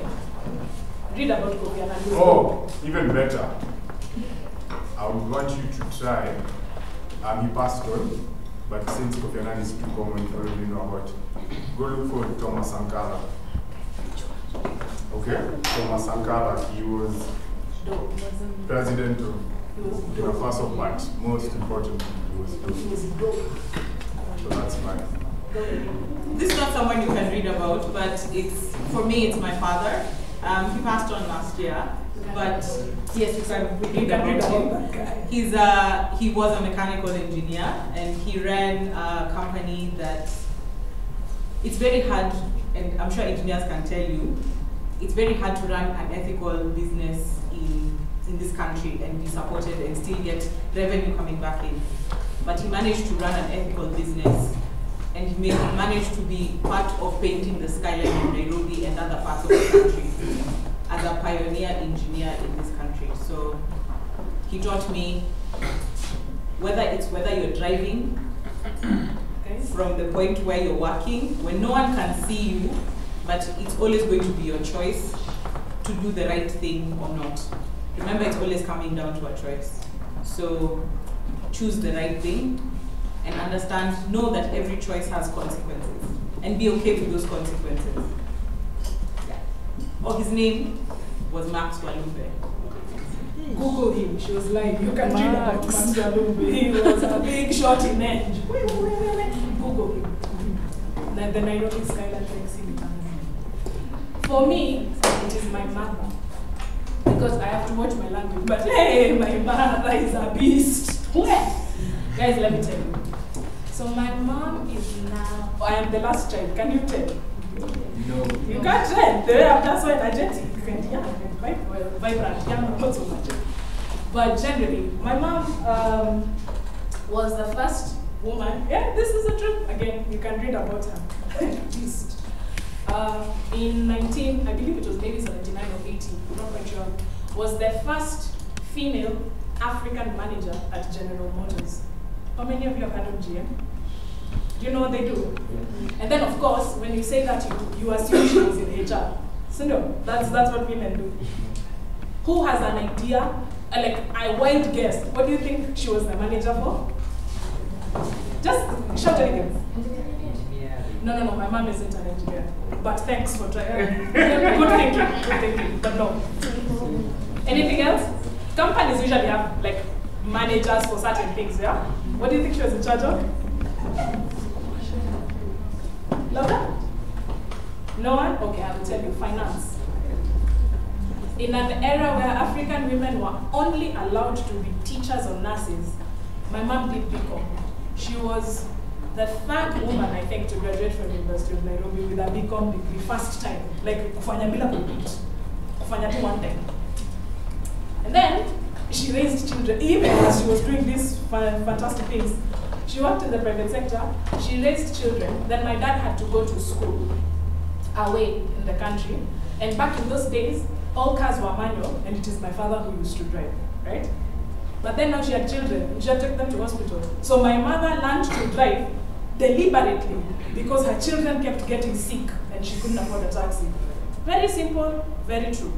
Read about Kofi Annan. Oh, even better. I would want you to try. He passed on, but since Kofi Annan is too common, you already know about it. Go look for Thomas Sankara. Okay? Thomas Sankara, he was president of Burkina Faso, but most importantly, he was dope. So that's mine. This is not someone you can read about, but it's, for me, it's my father. He passed on last year, but yes, you can read about him. He was a mechanical engineer, and he ran a company that, it's very hard, and I'm sure engineers can tell you, it's very hard to run an ethical business in this country and be supported and still get revenue coming back in. But he managed to run an ethical business, and he managed to be part of painting the skyline in Nairobi and other parts of the country as a pioneer engineer in this country. So he taught me whether you're driving from the point where you're working, when no one can see you, but it's always going to be your choice to do the right thing or not. Remember, it's always coming down to a choice. So choose the right thing and understand, know that every choice has consequences, and be okay with those consequences. Yeah. Oh, his name was Max Walumbe. Google him, she was like, you can read about Max Walumbe. He was a big shot in edge. Google him. Then the Nairobi skyline takes him. For me, it is my mother. Because I have to watch my language. But hey, my mother is a beast. Where? Guys, let me tell you. So my mom is now, I am the last child. Can you tell? No. You can't tell. That's so energetic. Vibrant, young, not so much. But generally, my mom was the first woman. Yeah, this is a truth. Again, you can read about her. Beast. In I believe it was maybe 79 or 80, I'm not quite sure, was the first female African manager at General Motors. How many of you have heard of GM? Do you know what they do? And then, of course, when you say that, you assume she was in HR. So no, that's what women do. Who has an idea? Like, I wild guess. What do you think she was the manager for? Just shout it again. No, my mom isn't an engineer. But thanks for trying. Good thinking, but no. Anything else? Companies usually have, like, managers for certain things, yeah? What do you think she was in charge of? Laura? No one? Okay, I will tell you. Finance. In an era where African women were only allowed to be teachers or nurses, my mom did BCom. She was the third woman, I think, to graduate from the University of Nairobi with a BCom degree, first time. Like, kufanya bila compete. Kufanya tu one time. And then, she raised children. Even as she was doing these fantastic things, She worked in the private sector, she raised children, then my dad had to go to school away in the country. And back in those days, all cars were manual, and it is my father who used to drive, right? But then now she had children, and she had to take them to hospital. So my mother learned to drive deliberately because her children kept getting sick and she couldn't afford a taxi. Very simple, very true.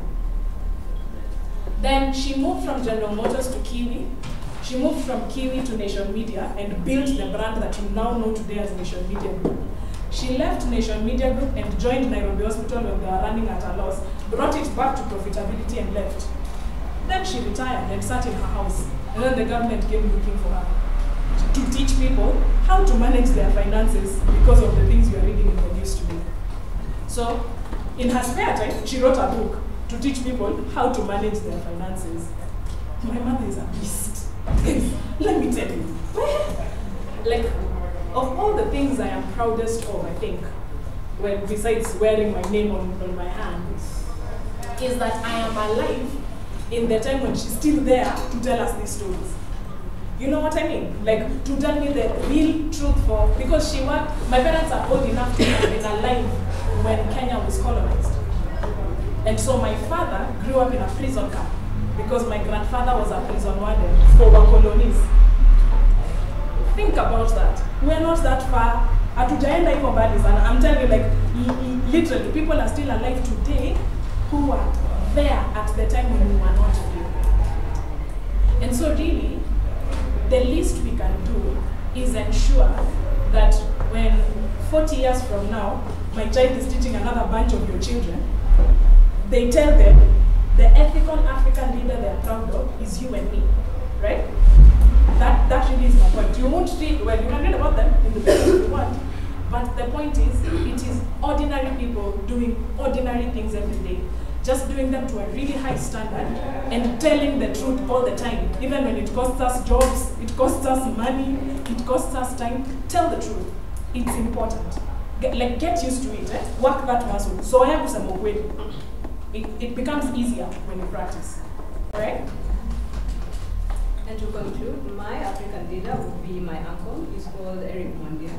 Then she moved from General Motors to Kiwi. She moved from Kiwi to Nation Media and built the brand that you now know today as Nation Media Group. She left Nation Media Group and joined Nairobi Hospital when they were running at a loss, brought it back to profitability and left. Then she retired and sat in her house. And then the government came looking for her to teach people how to manage their finances because of the things we are reading in the news today. So in her spare time, she wrote a book to teach people how to manage their finances. My mother is a beast. Let me tell you. Like, of all the things I am proudest of, I think, well, besides wearing my name on my hand, is that I am alive in the time when she's still there to tell us these stories. You know what I mean? Like, to tell me the real truth because she worked, my parents are old enough to have been alive when Kenya was colonized. And so my father grew up in a prison camp because my grandfather was a prison warden for Wakoli's. Think about that. We're not that far. Hatujaenda hivyo mbali sana. I'm telling you, like, literally, people are still alive today who were there at the time when we were not here. And so really, the least we can do is ensure that when 40 years from now, my child is teaching another bunch of your children, they tell them the ethical African leader they're proud of is you and me, right? That really is my point. You won't read, well, you can read about them in the book if you want, but the point is, it is ordinary people doing ordinary things every day, just doing them to a really high standard and telling the truth all the time, even when it costs us jobs, it costs us money, it costs us time. Tell the truth. It's important. Get used to it. Work that muscle. So I have some ukweli. It becomes easier when you practice. All right? And to conclude, my African leader would be my uncle. He's called Eric Mondia.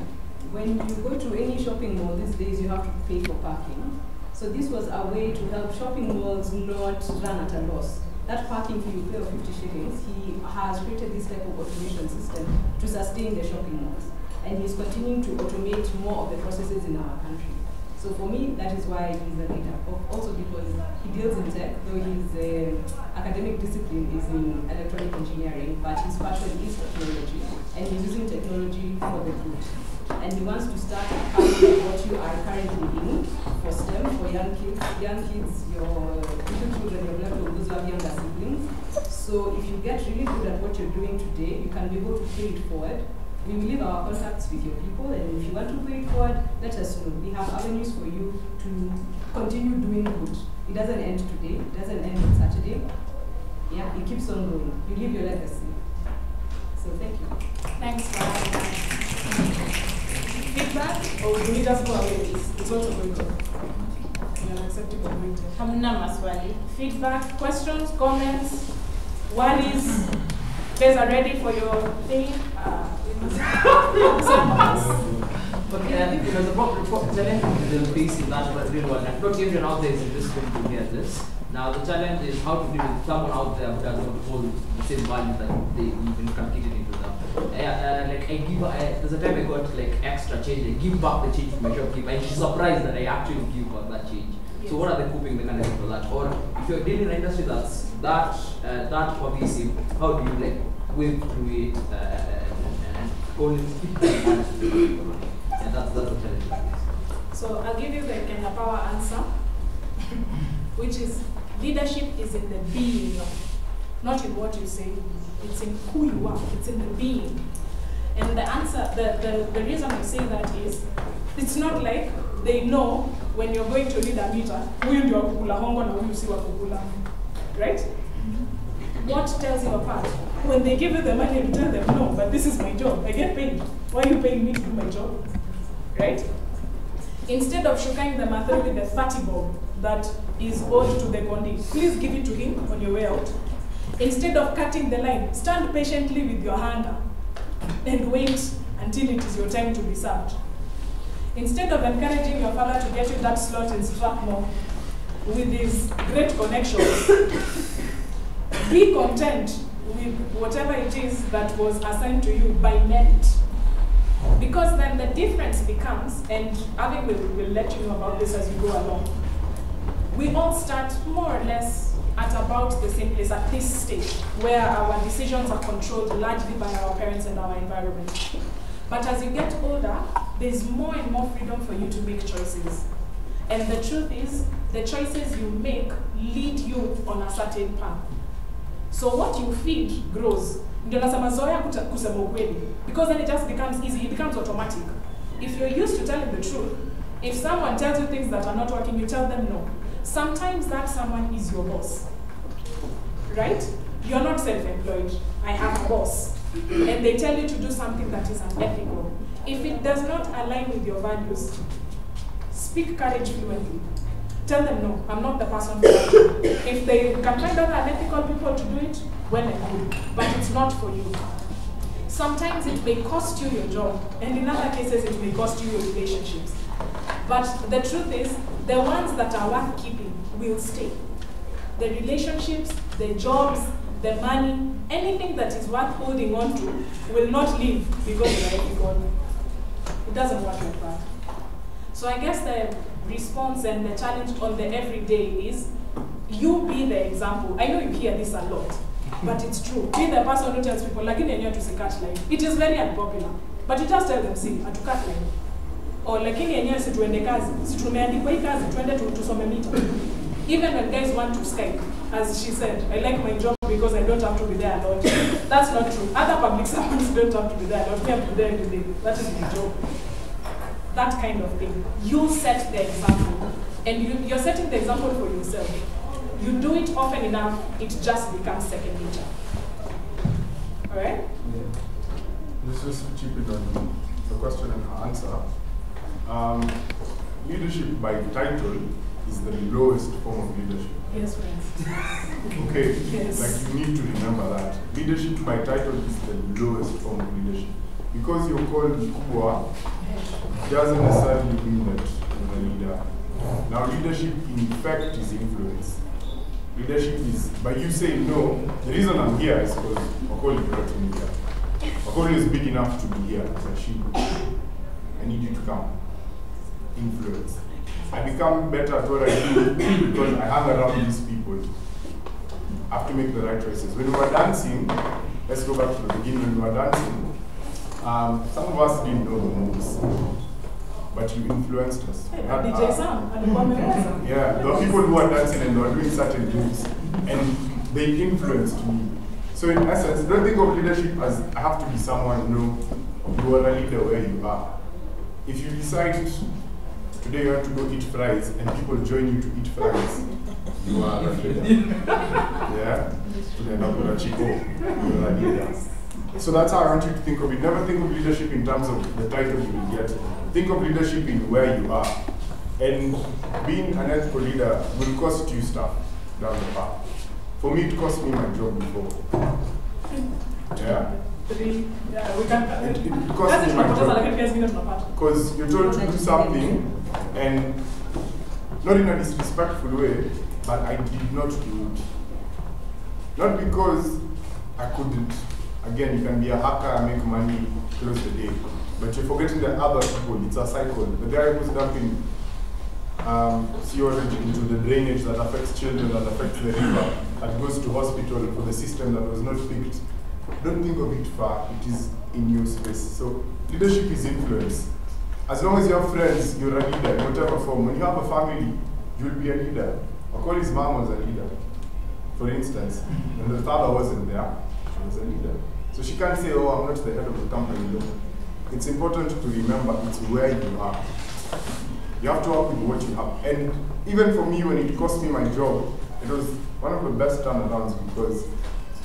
When you go to any shopping mall these days, you have to pay for parking. So this was a way to help shopping malls not run at a loss. That parking fee you pay of 50 shillings, he has created this type of automation system to sustain the shopping malls. And he's continuing to automate more of the processes in our country. So for me, that is why he's a leader. Also because he deals in tech, though his academic discipline is in electronic engineering, but his passion is technology, and he's using technology for the good. And he wants to start what you are currently in for STEM, for young kids, your little children, your blood, those who have younger siblings. So if you get really good at what you're doing today, you can be able to pay it forward. We will leave our contacts with your people, and if you want to pay it forward, let us know. We have avenues for you to continue doing good. It doesn't end today, it doesn't end on Saturday. Yeah, it keeps on going. You leave your legacy. So thank you. Thanks for having us. Feedback, or do we just go away with this? It's also going on. In an acceptable way. Hamna maswali. Feedback, questions, comments, worries. You guys are ready for your thing? But the challenge is the base in that real world. Not everyone out there is interested to hear this. Now the challenge is how to deal with someone out there who does not hold the same value that they inculcated into them. There's a time I got like extra change. I give back the change to my shopkeeper, and she's surprised that I actually give her that change. Yes. So what are the coping mechanisms for that? Or if you're dealing in an industry that's that pervasive, how do you like wave through it and only keep and that's the challenge. So I'll give you the Kenya Power answer, which is leadership is in the being, not in what you say. It's in who you are. It's in the being. And the answer, the reason I say that is, it's not like they know when you're going to lead a meter, huyu ndio kukula hongo na huyu si wa kukula, right? What tells you apart? When they give you the money, you tell them, no, but this is my job. I get paid. Why are you paying me to do my job? Right? Instead of shukaing the matter with the 30 bob that is owed to the condi, please give it to him on your way out. Instead of cutting the line, stand patiently with your hanger and wait until it is your time to be served. Instead of encouraging your father to get you that slot in Strathmore with his great connections, be content with whatever it is that was assigned to you by merit. Because then the difference becomes, and Avik will let you know about this as you go along, we all start more or less at about the same place at this stage, where our decisions are controlled largely by our parents and our environment. But as you get older, there's more and more freedom for you to make choices. And the truth is, the choices you make lead you on a certain path. So what you feed grows. Because then it just becomes easy, it becomes automatic. If you're used to telling the truth, if someone tells you things that are not working, you tell them no. Sometimes that someone is your boss, right? You're not self-employed. I have a boss. And they tell you to do something that is unethical. If it does not align with your values, speak courage fluently. Tell them, no, I'm not the person for that. If they can find other unethical people to do it, well and good, but it's not for you. Sometimes it may cost you your job, and in other cases it may cost you your relationships. But the truth is, the ones that are worth keeping will stay. The relationships, the jobs, the money, anything that is worth holding on to will not leave because you are ethical. It doesn't work like that. So I guess the response and the challenge on the everyday is, you be the example. I know you hear this a lot, but it's true. Be the person who tells people, like in Kenya to say cut line. It is very unpopular, but you just tell them, see, to cut line. Or like in Kenya, si tuende kazi, si tumeandikwa hii kazi, tuende tusome mita. Even when guys want to Skype, as she said, I like my job because I don't have to be there a lot. That's not true. Other public servants don't have to be there a lot. We have to be there every day. That is my job. That kind of thing. You set the example. And you're setting the example for yourself. You do it often enough, it just becomes second nature. Alright? Yeah. Let's just chip it on the question and answer. Leadership by title is the lowest form of leadership. Yes, friends. Okay, yes. Like you need to remember that. Leadership by title is the lowest form of leadership. Because you're called Mkubwa, doesn't necessarily mean that you're a leader. Now leadership in fact is influence. Leadership is, by you saying no, the reason I'm here is because Wakoli brought me here. Wakoli is big enough to be here, but I need you to come. Influence. I become better at what I do because I hang around these people. I have to make the right choices. When we were dancing, let's go back to the beginning, when we were dancing, some of us didn't know the moves, but you influenced us. Yeah, there were people who were dancing and they were doing certain moves, and they influenced me. So in essence, don't think of leadership as I have to be someone, no, you are a leader where you are. If you decide today you want to go eat fries and people join you to eat fries, you are a leader. Yeah? You're a leader. So that's how I want you to think of it. Never think of leadership in terms of the title you will get. Think of leadership in where you are. And being an ethical leader will cost you stuff down the path. For me, it cost me my job before. Yeah? We can. It cost me my job. Because you're told to do something, and not in a disrespectful way, but I did not do it. Not because I couldn't. Again, you can be a hacker and make money close the day, but you're forgetting that other people, it's a cycle. The guy who's dumping sewage into the drainage that affects children, that affects the river, that goes to hospital for the system that was not fixed. Don't think of it far, it is in your space. So leadership is influence. As long as you have friends, you're a leader in whatever form. When you have a family, you'll be a leader. Wakoli's mom was a leader, for instance. When the father wasn't there, she was a leader. So she can't say, oh, I'm not the head of the company. No. It's important to remember it's where you are. You have to work with what you have. And even for me, when it cost me my job, it was one of the best turnarounds because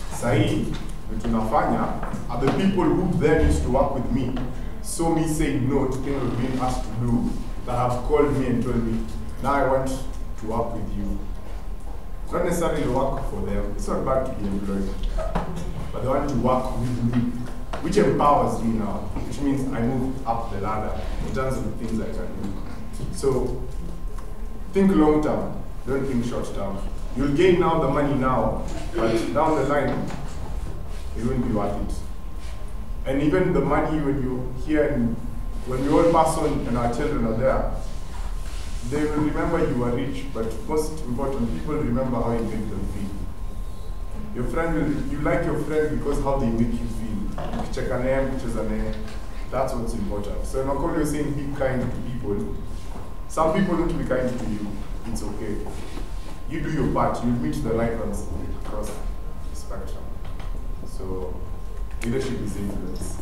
Sahi, Tunafanya, are the people who then used to work with me, saw me saying no to things I was being asked to do, that have called me and told me, now I want to work with you. Not necessarily work for them, it's not bad to be employed, but they want to work with me. which empowers you now, which means I move up the ladder in terms of the things I can do. So think long term, don't think short term. You'll gain now the money now, but down the line, it won't be worth it. And even the money when you hear and when we all pass on and our children are there, they will remember you are rich, but most important, people remember how you make them feel. Your friend will, you like your friend because how they make you feel. That's what's important. So Wakoli was saying be kind to people. Some people won't be kind to you. It's okay. You do your part. You'll meet the right ones across the spectrum. So leadership is influence.